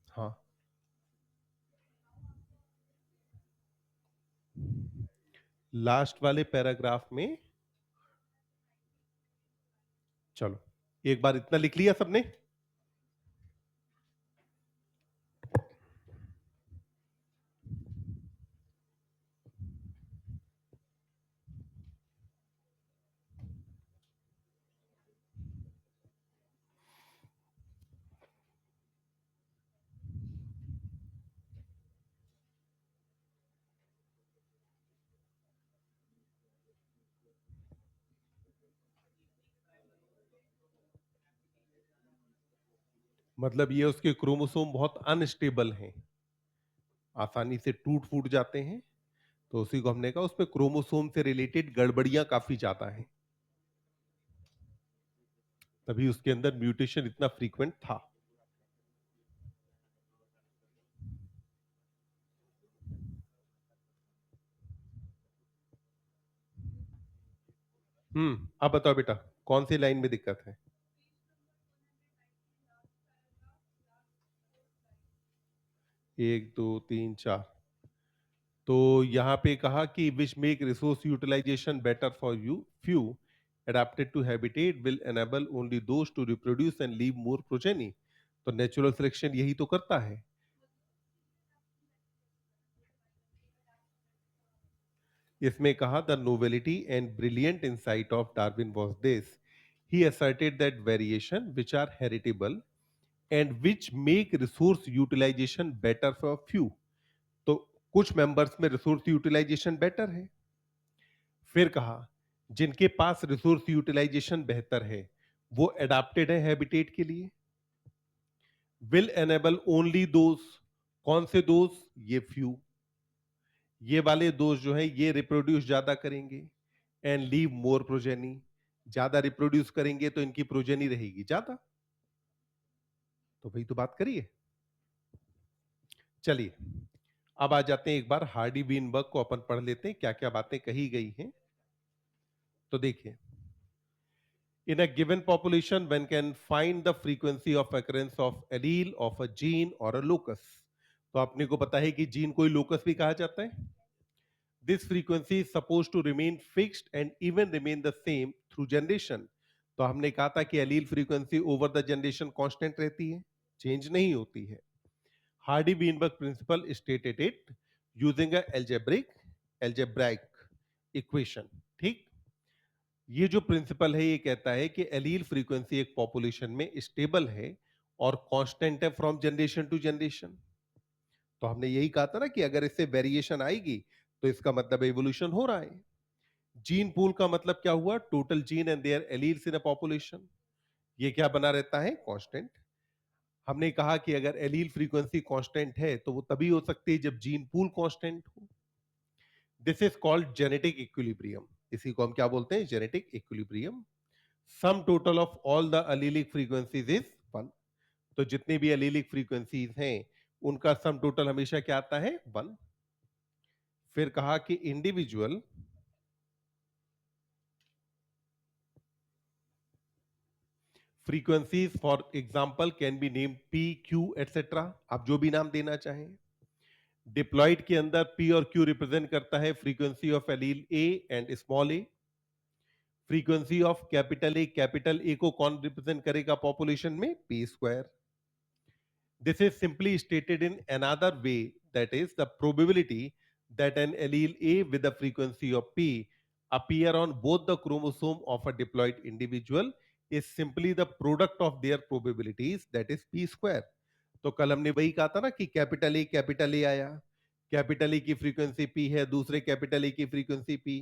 हाँ, लास्ट वाले पैराग्राफ में, चलो एक बार इतना लिख लिया सबने। मतलब ये उसके क्रोमोसोम बहुत अनस्टेबल हैं, आसानी से टूट फूट जाते हैं। तो उसी को हमने कहा उसमें क्रोमोसोम से रिलेटेड गड़बड़ियां काफी ज्यादा हैं, तभी उसके अंदर म्यूटेशन इतना फ्रीक्वेंट था। अब बताओ बेटा, कौन सी लाइन में दिक्कत है? 1 2 3 4। तो यहाँ पे कहा कि which make resource utilisation better for you few, adapted to habitat will enable only those to reproduce and leave more progeny। तो नेचुरल सिलेक्शन यही तो करता है। इसमें कहा the novelty and brilliant insight of Darwin was this, he asserted that variation which are heritable and which make resource utilization better for few। तो कुछ मेंबर्स में रिसोर्स यूटिलाइजेशन बेटर है। फिर कहा जिनके पास रिसोर्स यूटिलाइजेशन बेहतर है वो एडाप्टेड है हैबिटेट के लिए। विल एनेबल ओनली दोज, कौन से दोज? ये फ्यू, ये वाले दोज जो है ये रिप्रोड्यूस ज्यादा करेंगे, एंड लीव मोर प्रोजेनी, ज्यादा रिप्रोड्यूस करेंगे तो इनकी प्रोजेनी रहेगी ज्यादा। तो वही तो बात करिए। चलिए अब आ जाते हैं, एक बार हार्डी बीनबर्ग को अपन पढ़ लेते हैं क्या क्या बातें कही गई हैं। तो देखिए, In a given population, one can find the frequency of occurrence of allele of a gene or a locus. तो आपने को पता है कि जीन को लोकस भी कहा जाता है. This frequency is supposed to remain fixed and even remain the same through generation. तो हमने कहा था कि allele frequency over the generation constant रहती है, चेंज नहीं होती है. Hardy Weinberg principle stated it using a algebraic equation. ठीक, ये जो प्रिंसिपल है ये कहता है कि एलील फ्रीक्वेंसी एक पॉपुलेशन में स्टेबल है और कांस्टेंट है फ्रॉम जनरेशन टू जनरेशन. तो हमने यही कहा था ना कि अगर इससे वेरिएशन आएगी तो इसका मतलब एवोल्यूशन हो रहा है. जीन पूल का मतलब क्या हुआ? Total gene and their alleles in a population. ये क्या बना रहता है? कांस्टेंट. हमने कहा कि अगर एलील फ्रीक्वेंसी कांस्टेंट है तो वो तभी हो सकती है जब जीन पूल कांस्टेंट हो. This is called genetic equilibrium. इसी को हम क्या बोलते हैं? Genetic equilibrium. Sum total of all the allelic frequencies is 1. तो जितनी भी एलीलिक फ्रीक्वेंसीज हैं उनका सम टोटल हमेशा क्या आता है? 1. फिर कहा कि individual frequencies for example can be name P, Q etcetera. आप जो भी नाम देना चाहें. डिप्लॉइड के अंदर पी और क्यू रिप्रेजेंट करता है frequency of allele A and small A. Frequency of capital A को कौन रिप्रेजेंट करेगा पॉपुलेशन में? P square. This is simply stated in another way, that is the probability that an allele A with the frequency of P appear on both the chromosome of a diploid individual is simply the product of their probabilities, that is P square. तो कल हमने वही कहा था ना कि कैपिटल ए आया, कैपिटल ए की फ्रीक्वेंसी P है, दूसरे कैपिटल ए की फ्रीक्वेंसी P,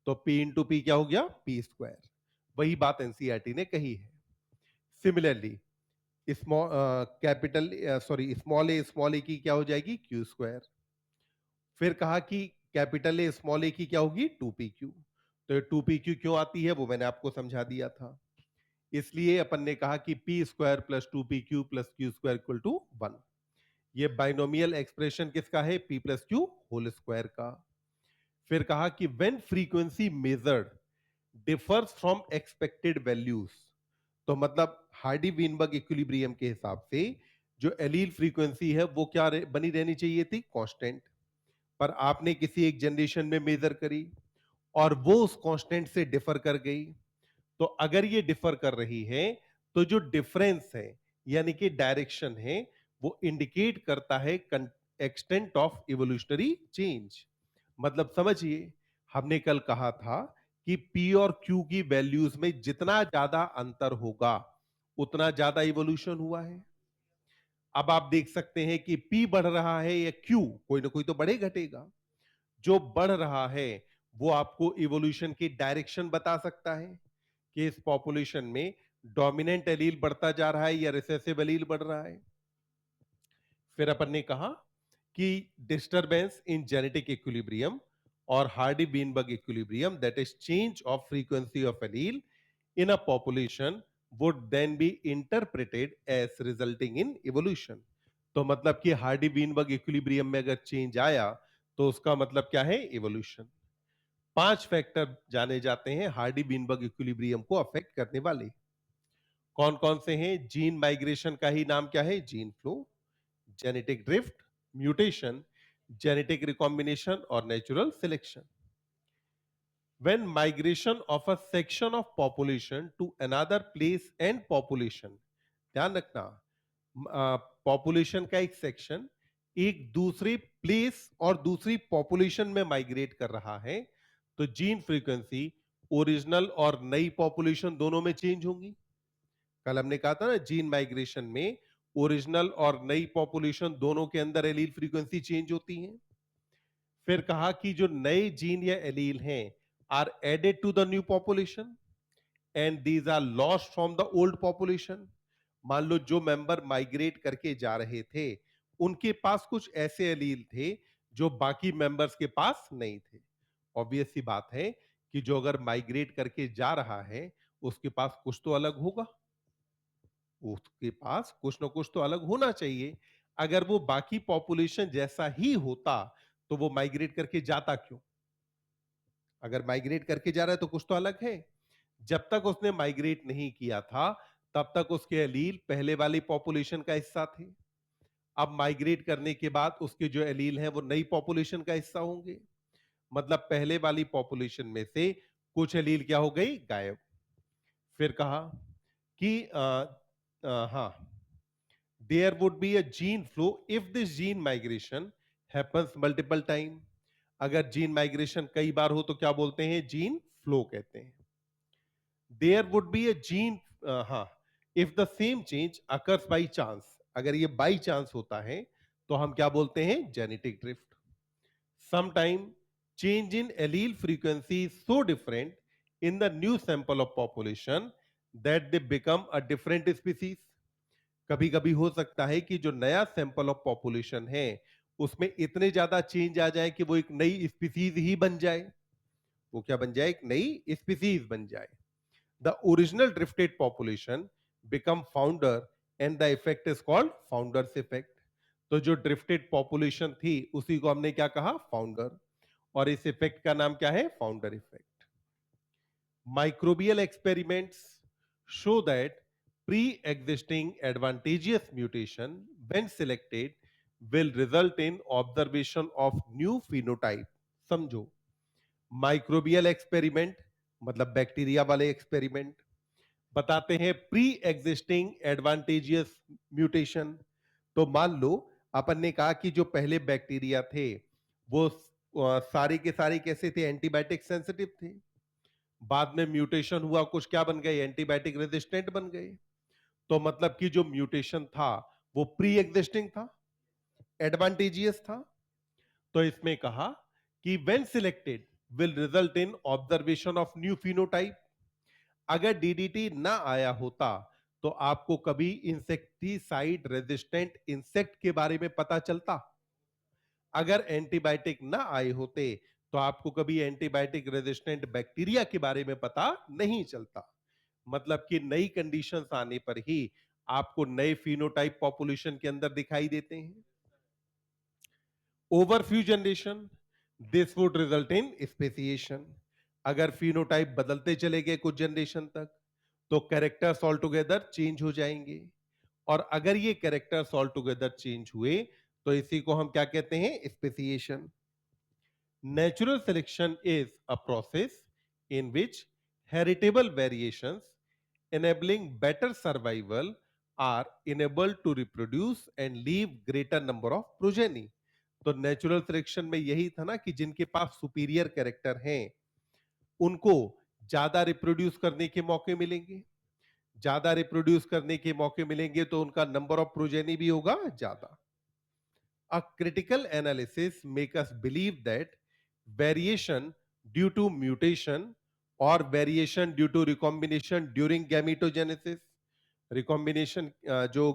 तो P इंटू P क्या हो गया? P square. वही बात एनसीईआरटी ने कही है. सिमिलरली स्मॉल ए की क्या हो जाएगी? Q square. फिर कहा कि कैपिटल ए स्मॉल ए की क्या होगी? 2pq. तो 2pq क्यों आती है वो मैंने आपको समझा दिया था. इसलिए अपन ने कहा कि p square plus 2pq plus q square equal to 1. ये बाइनोमियल एक्सप्रेशन किसका है? p plus q whole square का. फिर कहा कि when frequency measured differs from expected values, तो मतलब हार्डी वीनबर्ग इक्विलिब्रियम के हिसाब से जो एलील फ्रीक्वेंसी है वो क्या बनी रहनी चाहिए थी? कांस्टेंट. पर आपने किसी एक जनरेशन में मेजर करी और वो उस कांस्टेंट से डिफर कर गई. तो अगर ये डिफर कर रही है तो जो डिफरेंस है यानी कि डायरेक्शन है वो इंडिकेट करता है एक्सटेंट ऑफ इवोल्यूशनरी चेंज. मतलब समझिए, हमने कल कहा था कि P और Q की वैल्यूज में जितना ज्यादा अंतर होगा उतना ज्यादा इवोल्यूशन हुआ है. अब आप देख सकते हैं कि P बढ़ रहा है या Q, कोई ना कोई तो बढ़े घटेगा. जो बढ़ रहा है वो आपको इवोल्यूशन की डायरेक्शन बता सकता है कि इस पॉपुलेशन में डोमिनेंट एलील बढ़ता जा रहा है या रिसेसिव एलील बढ़ रहा है. फिर अपन ने कहा कि डिस्टरबेंस इन जेनेटिक इक्विलिब्रियम और Hardy Weinberg equilibrium, that is change of frequency of allele in a population, would then be interpreted as resulting in evolution. तो मतलब कि हार्डी बीनबर्ग इक्विलिब्रियम में अगर चेंज आया तो उसका मतलब क्या है? इवोल्यूशन. 5 फैक्टर जाने जाते हैं हार्डी बीनबर्ग इक्विलिब्रियम को अफेक्ट करने वाले. कौन कौन से हैं? जीन माइग्रेशन का ही नाम क्या है? Gene flow. Genetic drift, mutation, genetic recombination और natural selection. When migration of a section of population to another place and population, ध्यान रखना, पॉपुलेशन का एक सेक्शन एक दूसरी प्लेस और दूसरी पॉपुलेशन में माइग्रेट कर रहा है तो जीन फ्रीक्वेंसी ओरिजिनल और नई पॉपुलेशन दोनों में चेंज होंगी. कल हमने कहा था ना, जीन माइग्रेशन में ओरिजिनल और नई पॉपुलेशन दोनों के अंदर एलील फ्रीक्वेंसी चेंज होती है. फिर कहा कि जो नए जीन या एलील हैं are added to the new population and these are lost from the old population. मान लो जो मेंबर माइग्रेट करके जा रहे थे उनके पास कुछ ऐसे एलील थे जो बाकी मेंबर्स के पास नहीं थे. ऑब्वियस सी बात है कि जो अगर माइग्रेट करके जा रहा है उसके पास कुछ तो अलग होगा, उसके पास कुछ ना कुछ तो अलग होना चाहिए. अगर वो बाकी पॉपुलेशन जैसा ही होता तो वो माइग्रेट करके जाता क्यों? अगर माइग्रेट करके जा रहा है तो कुछ तो अलग है. जब तक उसने माइग्रेट नहीं किया था तब तक उसके एलील पहले वाली पॉपुलेशन का हिस्सा थे। अब माइग्रेट करने के बाद उसके जो एलील हैं वो नई पॉपुलेशन का हिस्सा होंगे। मतलब पहले वाली पॉपुलेशन में से कुछ एलील क्या हो गई, गायब। फिर कहा कि हाँ, there would be a gene flow if this gene migration happens multiple time. अगर जीन माइग्रेशन कई बार हो तो क्या बोलते हैं, जीन फ्लो कहते हैं। There would be a gene, हाँ, if the same change occurs by chance, अगर ये बाई चांस होता है तो हम क्या बोलते हैं, genetic drift. Sometime change in allele frequency is so different in the new sample of population that they become a different species. कभी कभी हो सकता है कि जो नया सैंपल ऑफ पॉपुलेशन है उसमें इतने ज्यादा चेंज आ जाए कि वो एक नई स्पीसीज ही बन जाए। वो क्या बन जाए, एक नई स्पीसीज बन जाए। The original drifted population become founder and the effect is called founders effect. तो जो ड्रिफ्टेड पॉपुलेशन थी उसी को हमने क्या कहा, फाउंडर। और इस इफेक्ट का नाम क्या है, founder effect. Microbial experiments show that pre-existing advantageous mutation when selected will result in observation of new phenotype। समझो, माइक्रोबियल एक्सपेरिमेंट मतलब बैक्टीरिया वाले एक्सपेरिमेंट बताते हैं प्री एग्जिस्टिंग एडवांटेजियस म्यूटेशन। तो मान लो अपन ने कहा कि जो पहले बैक्टीरिया थे वो सारे के सारे कैसे थे, एंटीबायोटिक सेंसिटिव थे। बाद में म्यूटेशन हुआ, कुछ क्या बन गए, एंटीबायोटिक रेजिस्टेंट बन गए। तो मतलब कि जो म्यूटेशन था वो प्री एग्जिस्टिंग था, एडवांटेजियस था। तो इसमें कहा कि when selected will result in observation of new phenotype. अगर डीडीटी ना आया होता तो आपको कभी इंसेक्टिसाइड रेजिस्टेंट इंसेक्ट के बारे में पता चलता। अगर एंटीबायोटिक ना आए होते तो आपको कभी एंटीबायोटिक रेजिस्टेंट बैक्टीरिया के बारे में पता नहीं चलता। मतलब कि नई कंडीशंस आने पर ही आपको नए फिनोटाइप पॉपुलेशन के अंदर दिखाई देते हैं। Over few generation this would result in speciation. अगर फिनोटाइप बदलते चले गए कुछ जनरेशन तक तो कैरेक्टर्स ऑल टुगेदर चेंज हो जाएंगे। और अगर ये कैरेक्टर्स ऑल टुगेदर चेंज हुए तो इसी को हम क्या कहते हैं, speciation. Natural selection is a process in which heritable variations enabling better survival are enabled to reproduce and leave greater number of progeny। तो नेचुरल सिलेक्शन में यही था ना कि जिनके पास सुपीरियर कैरेक्टर हैं उनको ज्यादा रिप्रोड्यूस करने के मौके मिलेंगे। ज्यादा रिप्रोड्यूस करने के मौके मिलेंगे तो उनका नंबर ऑफ प्रोजेनी भी होगा ज्यादा। A critical analysis make us believe that variation due to mutation or variation due to recombination during gametogenesis, recombination जो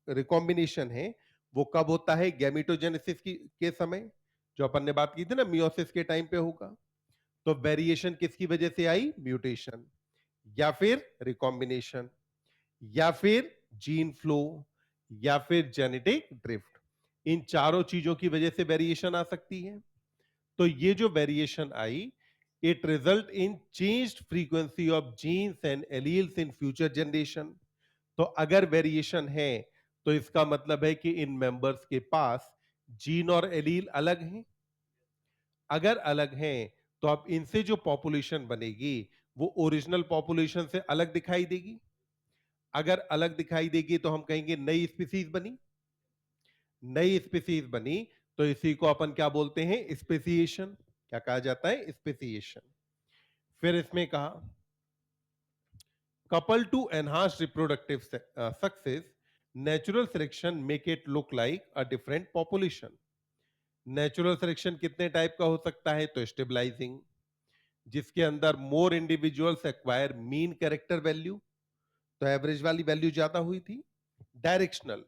recombination है वो कब होता है, गैमेटोजेनेसिस की के समय, जो अपन ने बात की थी ना मियोसिस के टाइम पे होगा। तो वेरिएशन किसकी वजह से आई, म्यूटेशन या फिर रिकॉम्बिनेशन या फिर जीन फ्लो या फिर जेनेटिक ड्रिफ्ट। इन चारों चीजों की वजह से वेरिएशन आ सकती है। तो ये जो variation I it result in changed frequency of genes and alleles in future generation. तो अगर वेरिएशन है तो इसका मतलब है कि इन मेंबर्स के पास जीन और एलील अलग हैं। अगर अलग हैं तो अब इनसे जो पॉपुलेशन बनेगी वो ओरिजिनल पॉपुलेशन से अलग दिखाई देगी। अगर अलग दिखाई देगी तो हम कहेंगे नई स्पीसीज बनी। नई स्पीसीज बनी तो इसी को अपन क्या बोलते हैं, स्पेसिएशन। क्या कहा जाता है, स्पेसिएशन। फिर इसमें कहा coupled to enhanced reproductive success, natural selection make it look like a different population। Natural selection कितने टाइप का हो सकता है, तो स्टेबलाइजिंग, जिसके अंदर more individuals acquire mean character value, तो एवरेज वाली वैल्यू ज्यादा हुई थी। डायरेक्शनल,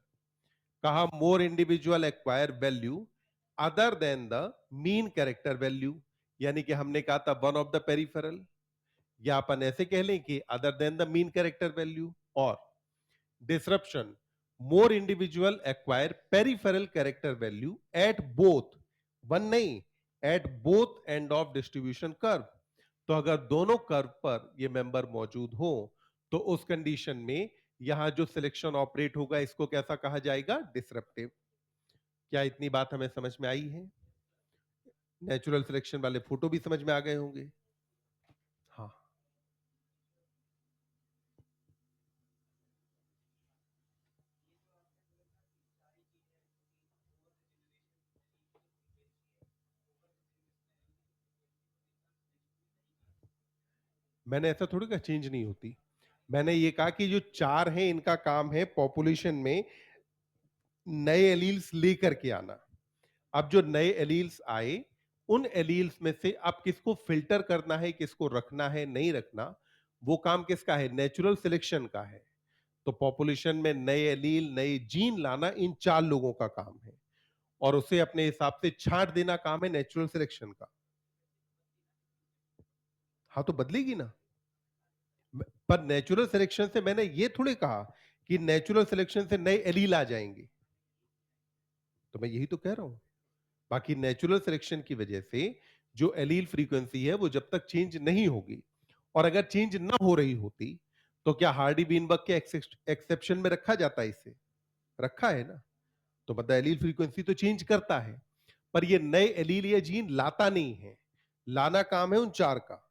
कहा more individual acquire value other than the mean character value, यानी कि हमने कहा था वन ऑफ द पेरिफेरल, या अपन ऐसे कह लें कि other than the mean character value. और disruption, more individual acquire peripheral character value at both, one नहीं, at both end of distribution curve. तो अगर दोनों कर्व पर ये मेंबर मौजूद हो तो उस कंडीशन में यहां जो सिलेक्शन ऑपरेट होगा इसको कैसा कहा जाएगा? डिसरप्टिव। क्या इतनी बात हमें समझ में आई है? नेचुरल सिलेक्शन वाले फोटो भी समझ में आ गए होंगे। हाँ, मैंने ऐसा थोड़ी कहा चेंज नहीं होती। मैंने ये कहा कि जो चार हैं इनका काम है पॉपुलेशन में नए एलील्स लेकर के आना। अब जो नए एलील्स आए उन एलील्स में से अब किसको फिल्टर करना है, किसको रखना है, नहीं रखना, वो काम किसका है? नेचुरल सिलेक्शन का है। तो पॉपुलेशन में नए एलील, नए जीन लाना इन चार लोगों का काम है और उसे अपने हिसाब से छांट देना काम है नेचुरल सिलेक्शन का। हाँ, तो बदलेगी ना। पर नेचुरल सिलेक्शन से मैंने ये थोड़ी कहा कि नेचुरल सिलेक्शन से नए एलील आ जाएंगे। तो मैं यही तो कह रहा हूं। बाकी नेचुरल सिलेक्शन की वजह से जो एलील फ्रीक्वेंसी है वो जब तक चेंज नहीं होगी, और अगर चेंज ना हो रही होती तो क्या हार्डी बीनबर्ग के एक्सेप्शन में रखा जाता है? इसे रखा है ना। तो मतलब एलील फ्रीक्वेंसी तो चेंज करता है, पर ये नए एलील या जीन लाता नहीं है। लाना काम है उन चार का।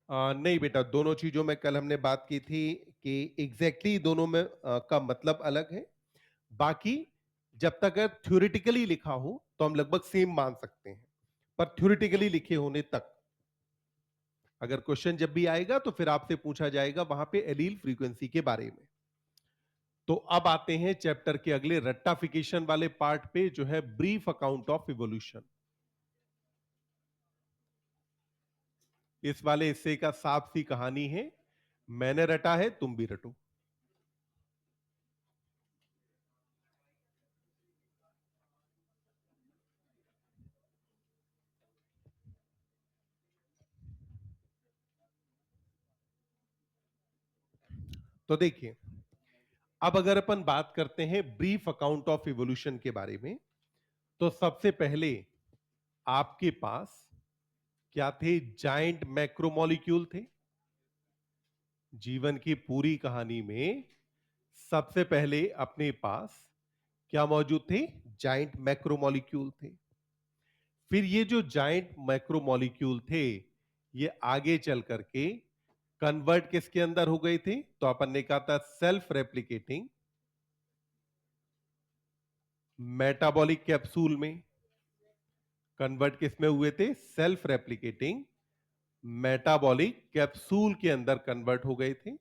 नहीं बेटा, दोनों चीजों में कल हमने बात की थी कि एग्जैक्टली दोनों में का मतलब अलग है। बाकी जब तक अगर थ्योरेटिकली लिखा हो तो हम लगभग सेम मान सकते हैं, पर थ्योरेटिकली लिखे होने तक अगर क्वेश्चन जब भी आएगा तो फिर आपसे पूछा जाएगा वहां पे एलील फ्रीक्वेंसी के बारे में। तो अब आते हैं चैप्टर के अगले रट्टाफिकेशन वाले पार्ट पे, जो है ब्रीफ अकाउंट ऑफ इवोल्यूशन। इस वाले हिस्से का साफ सी कहानी है, मैंने रटा है, तुम भी रटो। तो देखिए, अब अगर अपन बात करते हैं ब्रीफ अकाउंट ऑफ इवोल्यूशन के बारे में, तो सबसे पहले आपके पास क्या थे? जाइंट मैक्रोमोलिक्यूल थे। जीवन की पूरी कहानी में सबसे पहले अपने पास क्या मौजूद थे? जाइंट मैक्रोमोलिक्यूल थे। फिर ये जो जाइंट मैक्रोमोलिक्यूल थे ये आगे चल करके कन्वर्ट किसके अंदर हो गए थे? तो अपन ने कहा था सेल्फ रेप्लिकेटिंग मेटाबॉलिक कैप्सूल में। कन्वर्ट किस में हुए थे? सेल्फ रेप्लिकेटिंग मेटाबॉलिक कैप्सूल के अंदर कन्वर्ट हो गए थे।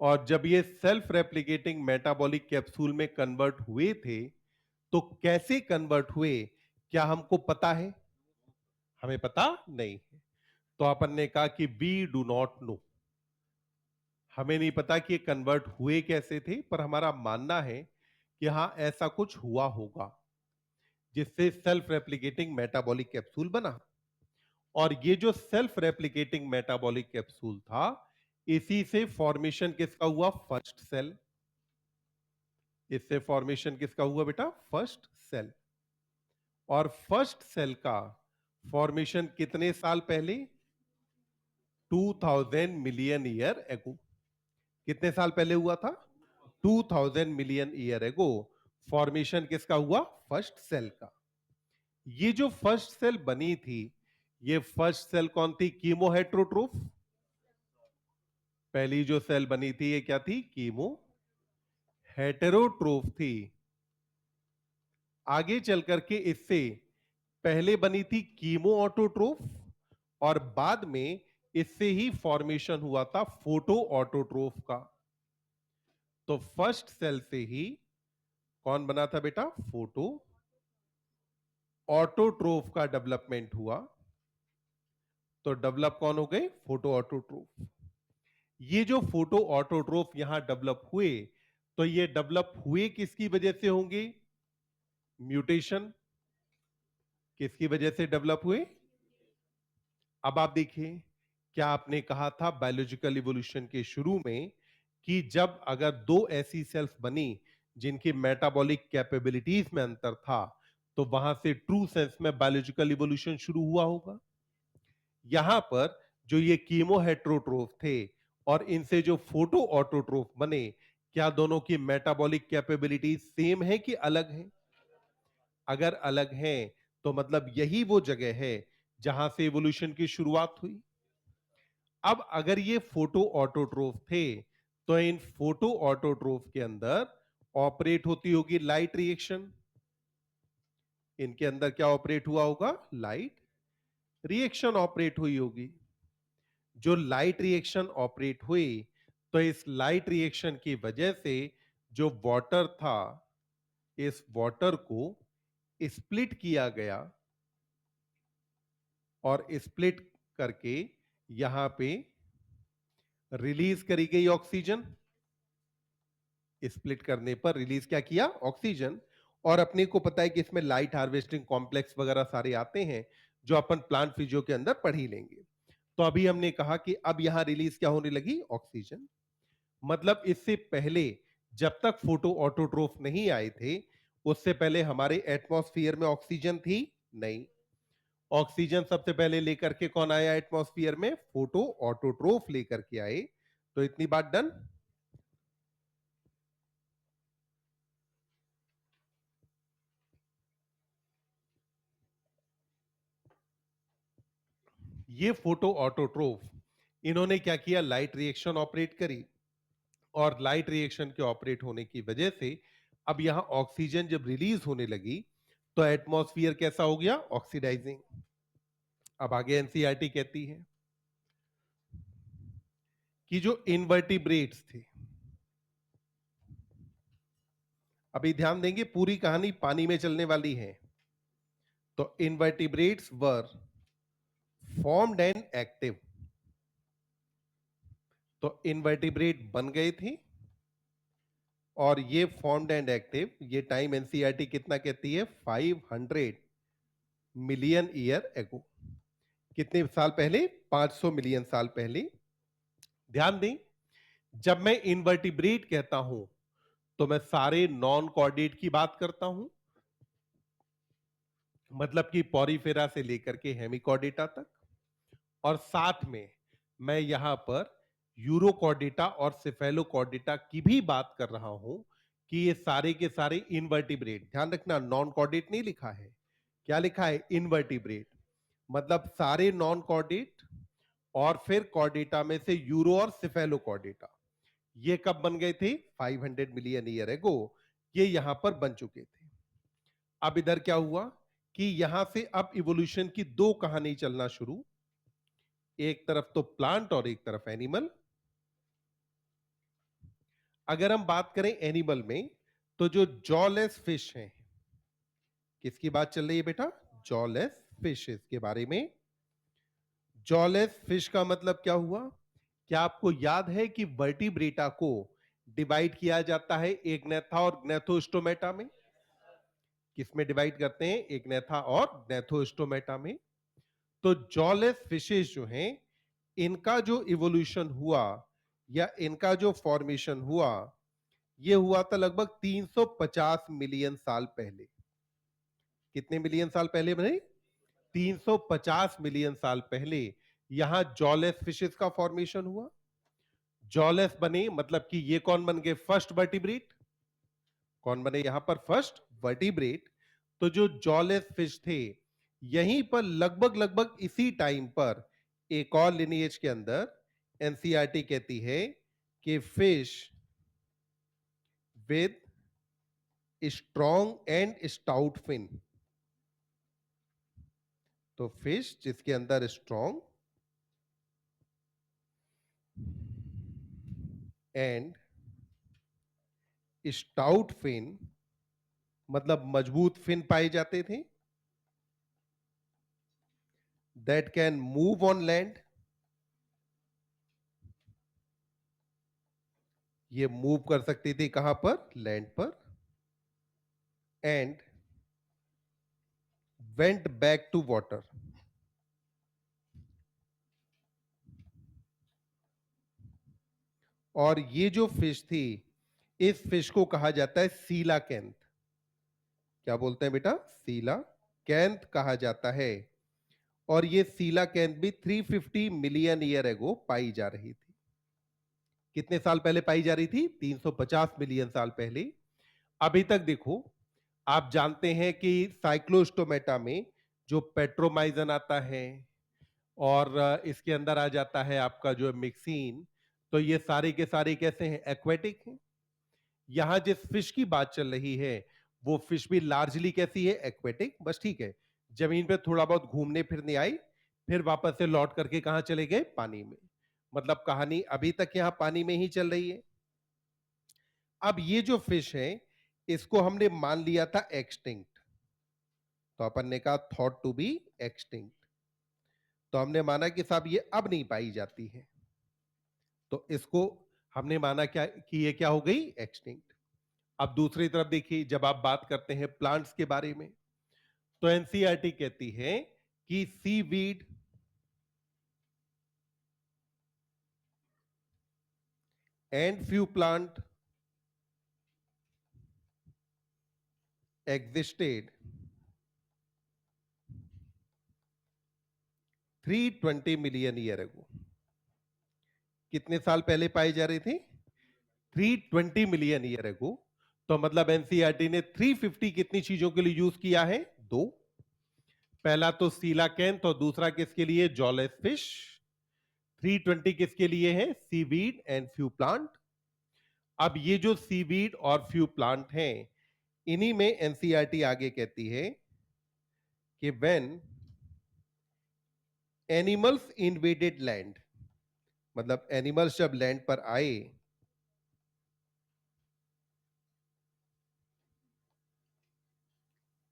और जब ये सेल्फ रेप्लिकेटिंग मेटाबॉलिक कैप्सूल में कन्वर्ट हुए थे तो कैसे कन्वर्ट हुए, क्या हमको पता है? हमें पता नहीं है। तो अपन ने कहा कि वी डू नॉट नो। हमें नहीं पता कि ये कन्वर्ट हुए कैसे थे, पर हमारा मानना है कि हां ऐसा कुछ हुआ होगा जिससे सेल्फ रेप्लिकेटिंग मेटाबॉलिक कैप्सूल बना। और ये जो सेल्फ रेप्लिकेटिंग मेटाबॉलिक कैप्सूल था, इसी से फॉर्मेशन किसका हुआ? First cell. इससे फॉर्मेशन किसका हुआ बेटा? First cell. और फर्स्ट सेल का फॉर्मेशन कितने साल पहले? 2000 मिलियन ईयर एगो। कितने साल पहले हुआ था? 2000 मिलियन ईयर एगो फॉर्मेशन किसका हुआ? फर्स्ट सेल का। ये जो फर्स्ट सेल बनी थी, ये फर्स्ट सेल कौन थी? कीमो हेट्रोट्रोफ। पहली जो सेल बनी थी ये क्या थी? कीमो हेटेरोट्रोफ थी। आगे चल करके इससे पहले बनी थी कीमो ऑटोट्रोफ, और बाद में इससे ही फॉर्मेशन हुआ था फोटो ऑटोट्रोफ का। तो फर्स्ट सेल से ही कौन बना था बेटा? फोटो ऑटोट्रोफ का डेवलपमेंट हुआ। तो डेवलप कौन हो गए? Photo autotroph. ये जो फोटो ऑटोट्रोफ यहां डेवलप हुए, तो ये डेवलप हुए किसकी वजह से होंगे? म्यूटेशन। किसकी वजह से डेवलप हुए? अब आप देखिए, क्या आपने कहा था बायोलॉजिकल इवोल्यूशन के शुरू में कि जब अगर दो ऐसी सेल्स बनी जिनकी मेटाबॉलिक कैपेबिलिटीज में अंतर था, तो वहां से ट्रू सेंस में बायोलॉजिकल इवोल्यूशन शुरू हुआ होगा। यहां पर जो ये कीमो हेट्रोट्रोफ थे और इनसे जो फोटो ऑटोट्रोफ बने, क्या दोनों की मेटाबॉलिक कैपेबिलिटीज सेम है कि अलग है? अगर अलग हैं तो मतलब यही वो जगह है जहां से इवोल्यूशन की शुरुआत हुई। अब अगर ये फोटो ऑटोट्रोफ थे तो इन फोटो ऑटोट्रोफ के अंदर ऑपरेट होती होगी लाइट रिएक्शन। इनके अंदर क्या ऑपरेट हुआ होगा? लाइट रिएक्शन ऑपरेट हुई होगी। जो लाइट रिएक्शन ऑपरेट हुई, तो इस लाइट रिएक्शन की वजह से जो वाटर था, इस वाटर को स्प्लिट किया गया और स्प्लिट करके यहां पे रिलीज करी गई ऑक्सीजन। स्प्लिट करने पर रिलीज क्या किया? ऑक्सीजन। और अपने को पता है कि इसमें लाइट हार्वेस्टिंग कॉम्प्लेक्स वगैरह सारे आते हैं जो अपन प्लांट फिजियो के अंदर पढ़ ही लेंगे। तो अभी हमने कहा कि अब यहां रिलीज क्या होने लगी? ऑक्सीजन। मतलब इससे पहले जब तक फोटो ऑटोट्रोफ नहीं आए थे, उससे पहले हमारे एटमॉस्फेयर में ऑक्सीजन थी? नहीं। ऑक्सीजन सबसे पहले लेकर के कौन आया एटमॉस्फेयर में? फोटो ऑटोट्रोफ लेकर के आए। तो इतनी बात डन। ये फोटो ऑटोट्रोफ, इन्होंने क्या किया? लाइट रिएक्शन ऑपरेट करी और लाइट रिएक्शन के ऑपरेट होने की वजह से अब यहां ऑक्सीजन जब रिलीज होने लगी तो एटमॉस्फेयर कैसा हो गया? ऑक्सीडाइजिंग। अब आगे एनसीईआरटी कहती है कि जो इनवर्टिब्रेट्स थे, अभी ध्यान देंगे पूरी कहानी पानी में चलने वाली है। तो invertebrates were formed and active. तो इनवर्टिब्रेट बन गए थे और ये फॉर्म्ड एंड एक्टिव, ये टाइम एनसीईआरटी कितना कहती है? 500 मिलियन ईयर एगो। कितने साल पहले? 500 मिलियन साल पहले। ध्यान दें, जब मैं इनवर्टिब्रेट कहता हूं तो मैं सारे नॉन कॉर्डेट की बात करता हूं, मतलब कि पॉरीफेरा से लेकर के हेमिकॉर्डेटा तक। और साथ में मैं यहां पर यूरोकॉर्डेटा और सिफेलोकॉर्डेटा की भी बात कर रहा हूं कि ये सारे के सारे इनवर्टिब्रेट। ध्यान रखना, नॉन कॉर्डेट नहीं लिखा है। क्या लिखा है? इनवर्टिब्रेट। मतलब सारे नॉन कॉर्डेट और फिर कॉर्डेटा में से यूरो और सिफेलोकॉर्डेटा, ये कब बन गए थे? 500 मिलियन ईयर एगो ये यहां पर बन चुके थे। अब इधर क्या हुआ कि यहां से अब इवोल्यूशन की दो कहानी चलना शुरू, एक तरफ तो प्लांट और एक तरफ एनिमल। अगर हम बात करें एनिमल में, तो जो जॉलेस फिश हैं, किसकी बात चल रही है बेटा? जॉलेस फिशेस के बारे में। जॉलेस फिश का मतलब क्या हुआ? क्या आपको याद है कि वर्टिब्रेटा को डिवाइड किया जाता है एग्नेथा और ग्नेथोस्टोमेटा में? किसमें डिवाइड करते हैं? एग्नेथा और ग्नेथोस्टोमेटा में। तो जॉलेस फिशेस जो हैं, इनका जो इवोल्यूशन हुआ या इनका जो फॉर्मेशन हुआ, ये हुआ था लगभग 350 मिलियन साल पहले। कितने मिलियन साल पहले भाई? 350 मिलियन साल पहले यहां जॉलेस फिशेस का फॉर्मेशन हुआ। जॉलेस बने मतलब कि ये कौन बन गए? First vertebrate. कौन बने यहां पर? First vertebrate. तो जो जॉलेस फिश थे, यहीं पर लगभग लगभग इसी टाइम पर एक और लिनिएज के अंदर एनसीईआरटी कहती है कि fish with strong and stout fin. तो फिश जिसके अंदर स्ट्रॉन्ग एंड स्टाउट फिन, मतलब मजबूत फिन पाए जाते थे, that can move on land. ये मूव कर सकती थी कहां पर? लैंड पर। And went back to water. और ये जो फिश थी, इस फिश को कहा जाता है सीलाकैंथ। क्या बोलते हैं बेटा? सीलाकैंथ कहा जाता है। और ये सीलाकैंथ भी 350 मिलियन ईयर एगो पाई जा रही थी। कितने साल पहले पाई जा रही थी? 350 मिलियन साल पहले। अभी तक देखो, आप जानते हैं कि साइक्लोस्टोमेटा में जो पेट्रोमाइजन आता है और इसके अंदर आ जाता है आपका जो मिक्सिन, तो ये सारे के सारे कैसे हैं? एक्वेटिक हैं। यहां जिस फिश की बात चल रही है वो फिश भी लार्जली कैसी है? एक्वेटिक। बस ठीक है, जमीन पे थोड़ा बहुत घूमने फिरने आई, फिर वापस से लौट करके कहां चले गए? पानी में। मतलब कहानी अभी तक यहां पानी में ही चल रही है। अब ये जो फिश है इसको हमने मान लिया था एक्सटिंक्ट, तो अपन ने कहा थॉट टू बी एक्सटिंक्ट, तो हमने माना कि साहब ये अब नहीं पाई जाती है, तो इसको हमने माना क्या कि ये क्या हो गई? एक्सटिंक्ट। अब दूसरी तरफ देखिए, जब आप बात करते हैं प्लांट्स के बारे में, तो एनसीईआरटी कहती है कि seaweed and few plant existed 320 million year ago. कितने साल पहले पाई जा रही थी? 320 मिलियन ईयर अगो। तो मतलब एनसीईआरटी ने 350 कितनी चीजों के लिए यूज किया है? दो। पहला तो सीलाकैंथ और दूसरा किसके लिए? Jawless fish. 320 किसके लिए है? Seaweed and few plant. अब ये जो सीवीड और फ्यू प्लांट हैं, इन्हीं में एनसीईआरटी आगे कहती है कि व्हेन एनिमल्स इन्वेडेड लैंड, मतलब एनिमल्स जब लैंड पर आए,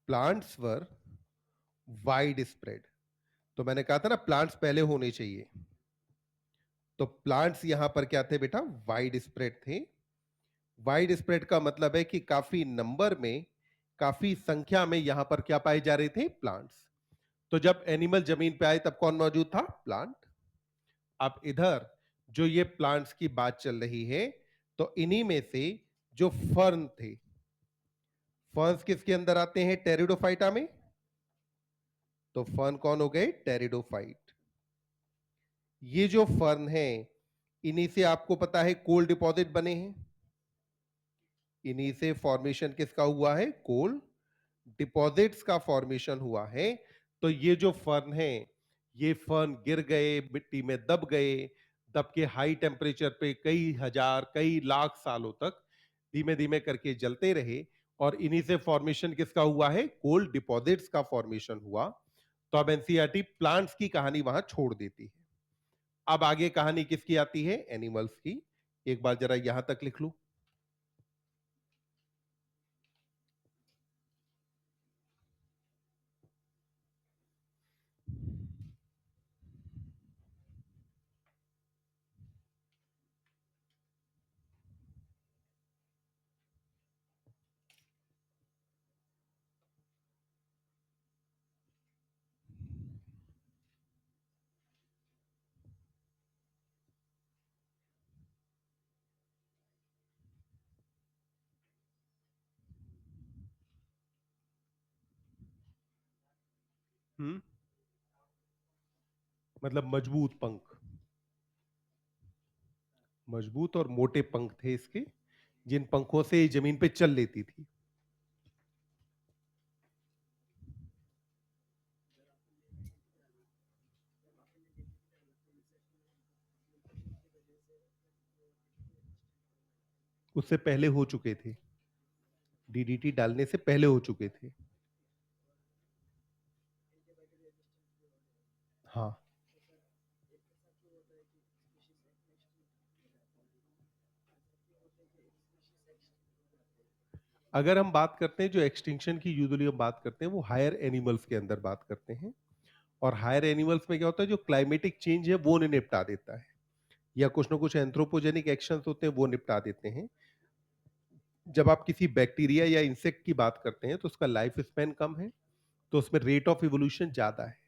प्लांट्स वर वाइड स्प्रेड। तो मैंने कहा था ना प्लांट्स पहले होने चाहिए, तो प्लांट्स यहां पर क्या थे बेटा? वाइड स्प्रेड थे। वाइड स्प्रेड का मतलब है कि काफी नंबर में, काफी संख्या में यहां पर क्या पाए जा रहे थे? प्लांट्स। तो जब एनिमल जमीन पे आए तब कौन मौजूद था? प्लांट। अब इधर जो ये प्लांट्स की बात चल रही है, तो इन्हीं में से जो फर्न थे, फर्न्स किसके अंदर आते हैं? टेरिडोफाइटा में। तो फर्न कौन हो गए? टेरिडोफाइट। ये जो फर्न है, इन्हीं से आपको पता है कोल डिपॉजिट बने हैं। इन्हीं से फॉर्मेशन किसका हुआ है? कोल डिपॉजिट्स का फॉर्मेशन हुआ है। तो ये जो फर्न है, ये फर्न गिर गए, मिट्टी में दब गए, दब के हाई टेम्परेचर पे कई हजार कई लाख सालों तक धीमे धीमे करके जलते रहे, और इन्हीं से फॉर्मेशन किसका हुआ है? कोल डिपॉजिट्स का फॉर्मेशन हुआ। तो अब एनसीईआरटी प्लांट्स की कहानी वहां छोड़ देती है। अब आगे कहानी किसकी आती है? एनिमल्स की। एक बार जरा यहां तक लिख लो। हम्म, मतलब मजबूत पंख, मजबूत और मोटे पंख थे इसके, जिन पंखों से ये जमीन पे चल लेती थी। उससे पहले हो चुके थे, डीडीटी डालने से पहले हो चुके थे। हाँ, अगर हम बात करते हैं जो एक्सटिंक्शन की यूजुअली हम बात करते हैं वो हायर एनिमल्स के अंदर बात करते हैं। और हायर एनिमल्स में क्या होता है? जो क्लाइमेटिक चेंज है वो उन्हें निपटा देता है, या कुछ ना कुछ एंथ्रोपोजेनिक एक्शंस होते हैं वो निपटा देते हैं। जब आप किसी बैक्टीरिया या इंसेक्ट की बात करते हैं तो उसका लाइफ स्पैन कम है, तो उसमें रेट ऑफ इवोल्यूशन ज्यादा है।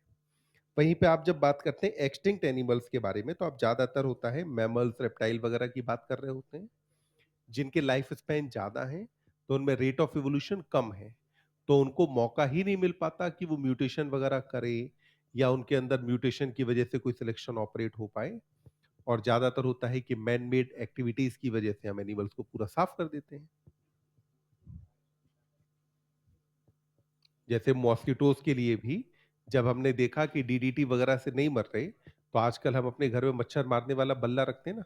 वहीं पे आप जब बात करते हैं एक्सटिंक्ट एनिमल्स के बारे में, तो आप ज्यादातर होता है मैमल्स, रेप्टाइल वगैरह की बात कर रहे होते हैं। जिनके लाइफ स्पैन ज्यादा है तो उनमें रेट ऑफ इवोल्यूशन कम है, तो उनको मौका ही नहीं मिल पाता कि वो म्यूटेशन वगैरह करे या उनके अंदर म्यूटेशन की वजह से कोई सिलेक्शन ऑपरेट हो पाए। और ज्यादातर होता है कि मैन मेड एक्टिविटीज की वजह से हम एनिमल्स को पूरा साफ कर देते हैं। जैसे मॉस्किटोज के लिए भी जब हमने देखा कि डीडीटी वगैरह से नहीं मर रहे, तो आजकल हम अपने घर में मच्छर मारने वाला बल्ला रखते हैं ना,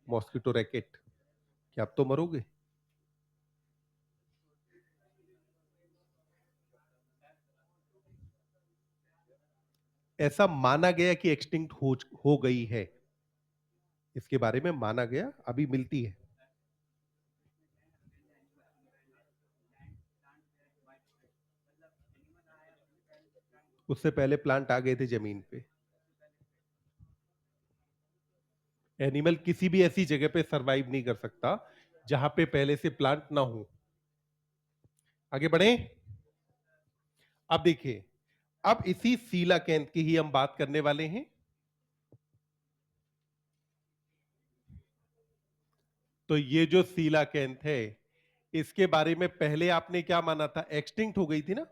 मॉस्किटो रैकेट, कि आप तो मरोगे। ऐसा माना गया कि एक्सटिंक्ट हो गई है, इसके बारे में माना गया, अभी मिलती है। उससे पहले प्लांट आ गए थे जमीन पे। एनिमल किसी भी ऐसी जगह पे सरवाइव नहीं कर सकता जहां पे पहले से प्लांट ना हो। आगे बढ़े। अब देखिए, अब इसी सीलाकेंथ की ही हम बात करने वाले हैं। तो ये जो सीलाकेंथ है, इसके बारे में पहले आपने क्या माना था, एक्सटिंक्ट हो गई थी ना।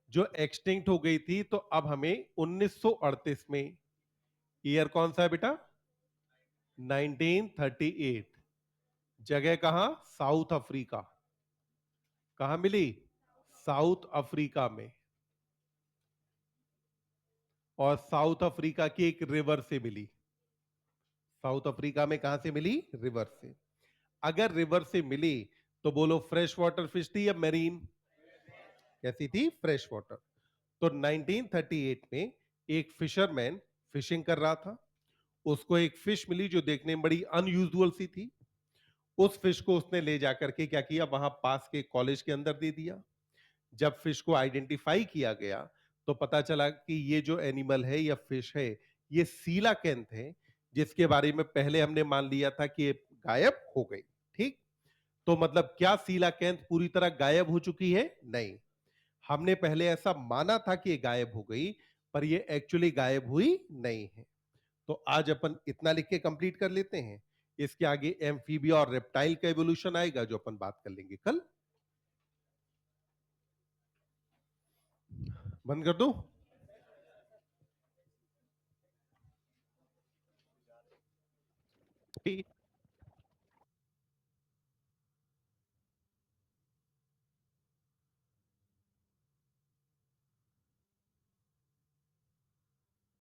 जो एक्सटिंक्ट हो गई थी, तो अब हमें 1938 में, ईयर कौन सा है बेटा, 1938, जगह कहां, साउथ अफ्रीका। कहां मिली, साउथ अफ्रीका में। और साउथ अफ्रीका की एक रिवर से मिली। साउथ अफ्रीका में कहां से मिली, रिवर से। अगर रिवर से मिली तो बोलो फ्रेश वाटर फिश थी या मेरीन, कैसी थी, फ्रेश वाटर। तो 1938 में एक फिशरमैन फिशिंग कर रहा था, उसको एक फिश मिली जो देखने में बड़ी अनयूजुअल सी थी। उस फिश को उसने ले जाकर के क्या किया, वहां पास के कॉलेज के अंदर दे दिया। जब फिश को आइडेंटिफाई किया गया तो पता चला कि ये जो एनिमल है या फिश है, ये सीलाकेंथ है, जिसके बारे में पहले हमने मान लिया था कि ये गायब हो गई। ठीक। तो मतलब क्या सीलाकेंथ पूरी तरह गायब हो चुकी है, नहीं। हमने पहले ऐसा माना था कि ये गायब हो गई, पर ये एक्चुअली गायब हुई नहीं है। तो आज अपन इतना लिख के कंप्लीट कर लेते हैं। इसके आगे एम्फीबिया और रेप्टाइल का एवोल्यूशन आएगा, जो अपन बात कर लेंगे कल। बंद कर दूं। ओके।